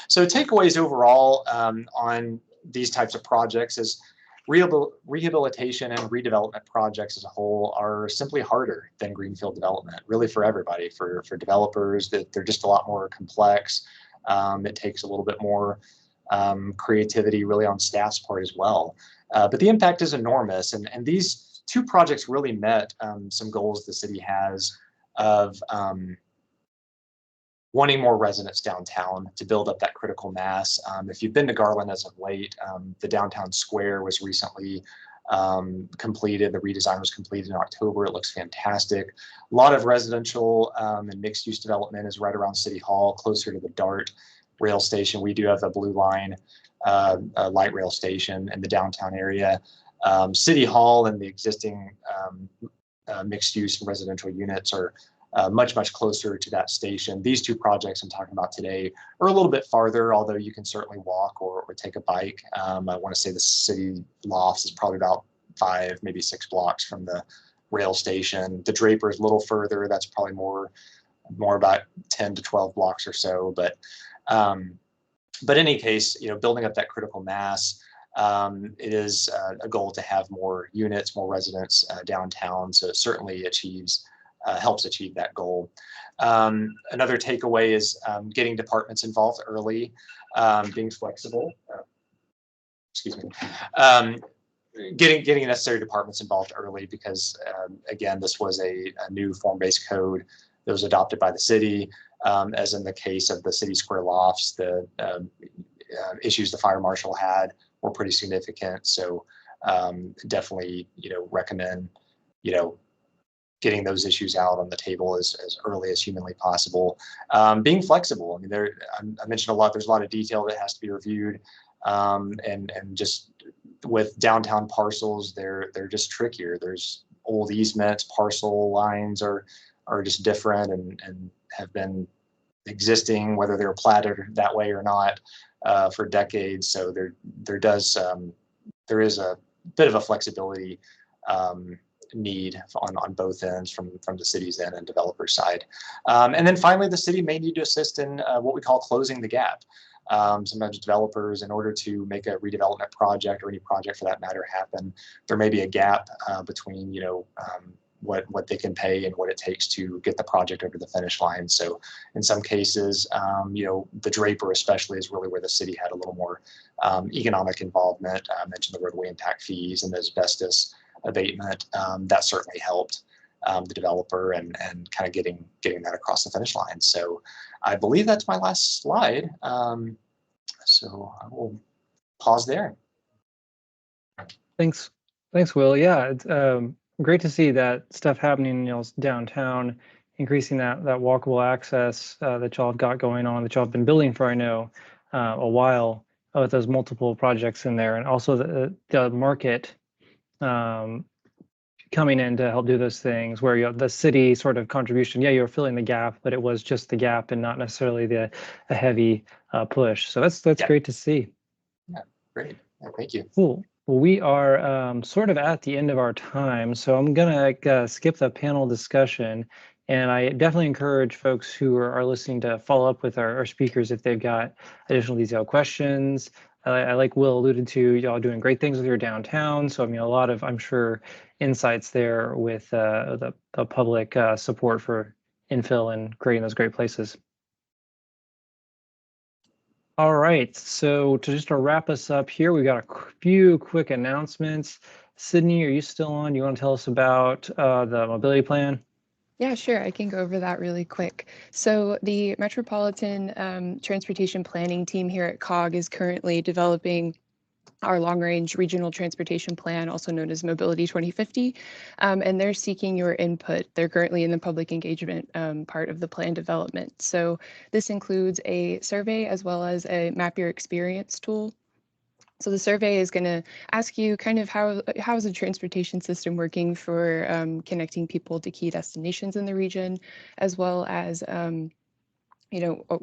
So takeaways overall on these types of projects is rehabilitation and redevelopment projects as a whole are simply harder than greenfield development, really for everybody. For developers, that they're just a lot more complex. It takes a little bit more creativity really on staff's part as well. But the impact is enormous. And these two projects really met some goals the city has of wanting more residents downtown to build up that critical mass. If you've been to Garland as of late, the downtown square was recently completed. The redesign was completed in October. It looks fantastic. A lot of residential and mixed use development is right around City Hall, closer to the DART rail station. We do have a Blue Line light rail station in the downtown area. City Hall and the existing mixed use and residential units are much closer to that station. These two projects I'm talking about today are a little bit farther, although you can certainly walk or take a bike. I want to say the city lofts is probably about 5, maybe 6 blocks from the rail station. The Draper is a little further. That's probably more about 10 to 12 blocks or so. But in any case, building up that critical mass, it is a goal to have more units, more residents downtown. So it certainly helps achieve that goal. Another takeaway is getting departments involved early, being flexible. Getting necessary departments involved early because, again, this was a new form-based code that was adopted by the city. As in the case of the City Square lofts, the issues the fire marshal had were pretty significant. So definitely, recommend, getting those issues out on the table as early as humanly possible. Being flexible. I mean, I mentioned a lot. There's a lot of detail that has to be reviewed, and just with downtown parcels, they're just trickier. There's old easements, parcel lines are just different and have been existing, whether they're platted that way or not, for decades. So there is a bit of a flexibility need on both ends from the city's end and developer side. And then finally, the city may need to assist in what we call closing the gap. Sometimes developers, in order to make a redevelopment project or any project for that matter happen, there may be a gap between what they can pay and what it takes to get the project over the finish line. So in some cases, the Draper especially is really where the city had a little more economic involvement. I mentioned the roadway impact fees and the asbestos abatement. That certainly helped the developer and kind of getting that across the finish line. So I believe that's my last slide. So I will pause there. Thanks, Will. Yeah, it's great to see that stuff happening, downtown, increasing that walkable access that y'all have got going on, that y'all have been building for, I know, a while, with those multiple projects in there, and also the market coming in to help do those things, where the city sort of contribution, yeah, you're filling the gap, but it was just the gap and not necessarily a heavy push. So that's great to see. Yeah, great. Yeah, thank you. Cool. Well, we are sort of at the end of our time, so I'm gonna skip the panel discussion, and I definitely encourage folks who are listening to follow up with our speakers if they've got additional detailed questions. I like Will alluded to, y'all doing great things with your downtown, so I mean a lot of, I'm sure, insights there with the public support for infill and creating those great places. All right, so to just wrap us up here, we've got a few quick announcements. Sydney, are you still on? You want to tell us about the mobility plan? Yeah, sure. I can go over that really quick. So the Metropolitan Transportation Planning team here at COG is currently developing our long-range regional transportation plan, also known as Mobility 2050, and they're seeking your input. They're currently in the public engagement part of the plan development. So this includes a survey as well as a Map Your Experience tool. So the survey is going to ask you kind of how is the transportation system working for connecting people to key destinations in the region, as well as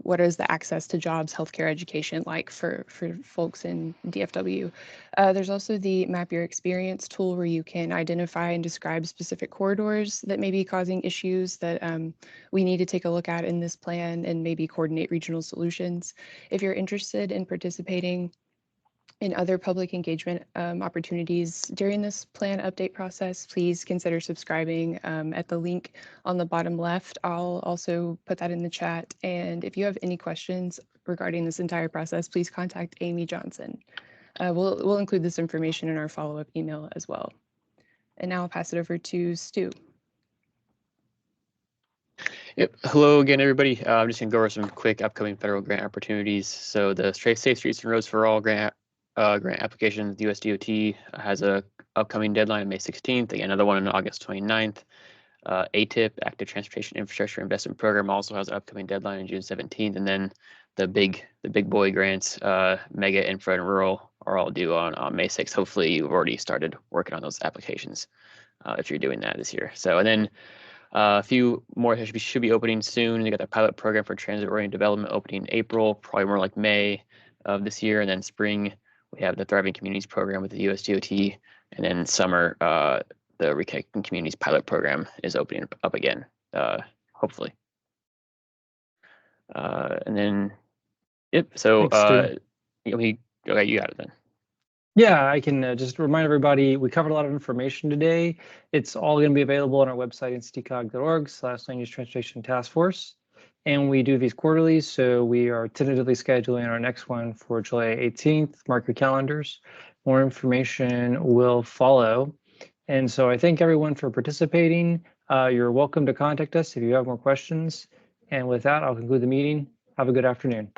what is the access to jobs, healthcare, education like for folks in DFW. There's also the Map Your Experience tool where you can identify and describe specific corridors that may be causing issues that we need to take a look at in this plan and maybe coordinate regional solutions. If you're interested in participating in other public engagement opportunities during this plan update process, please consider subscribing at the link on the bottom left. I'll also put that in the chat. And if you have any questions regarding this entire process, please contact Amy Johnson. We'll include this information in our follow-up email as well. And now I'll pass it over to Stu. Yep. Hello again, everybody. I'm just going to go over some quick upcoming federal grant opportunities. So the Safe Streets and Roads for All grant application, the USDOT has a upcoming deadline on May 16th, another one on August 29th. ATIP, Active Transportation Infrastructure Investment Program, also has an upcoming deadline on June 17th. And then the big boy grants, Mega Infra and Rural, are all due on May 6th. Hopefully you've already started working on those applications if you're doing that this year. So, and then a few more should be opening soon. You got the pilot program for transit-oriented development opening in April, probably more like May of this year. And then spring, we have the Thriving Communities program with the USDOT. And then summer, the Reconnecting Communities pilot program is opening up again, hopefully. And then, yep. So, Thanks, okay, you got it then. Yeah, I can just remind everybody, we covered a lot of information today. It's all going to be available on our website, nctcog.org/Land Use Transportation Task Force. And we do these quarterly, so we are tentatively scheduling our next one for July 18th. Mark your calendars. More information will follow. And so I thank everyone for participating. You're welcome to contact us if you have more questions. And with that, I'll conclude the meeting. Have a good afternoon.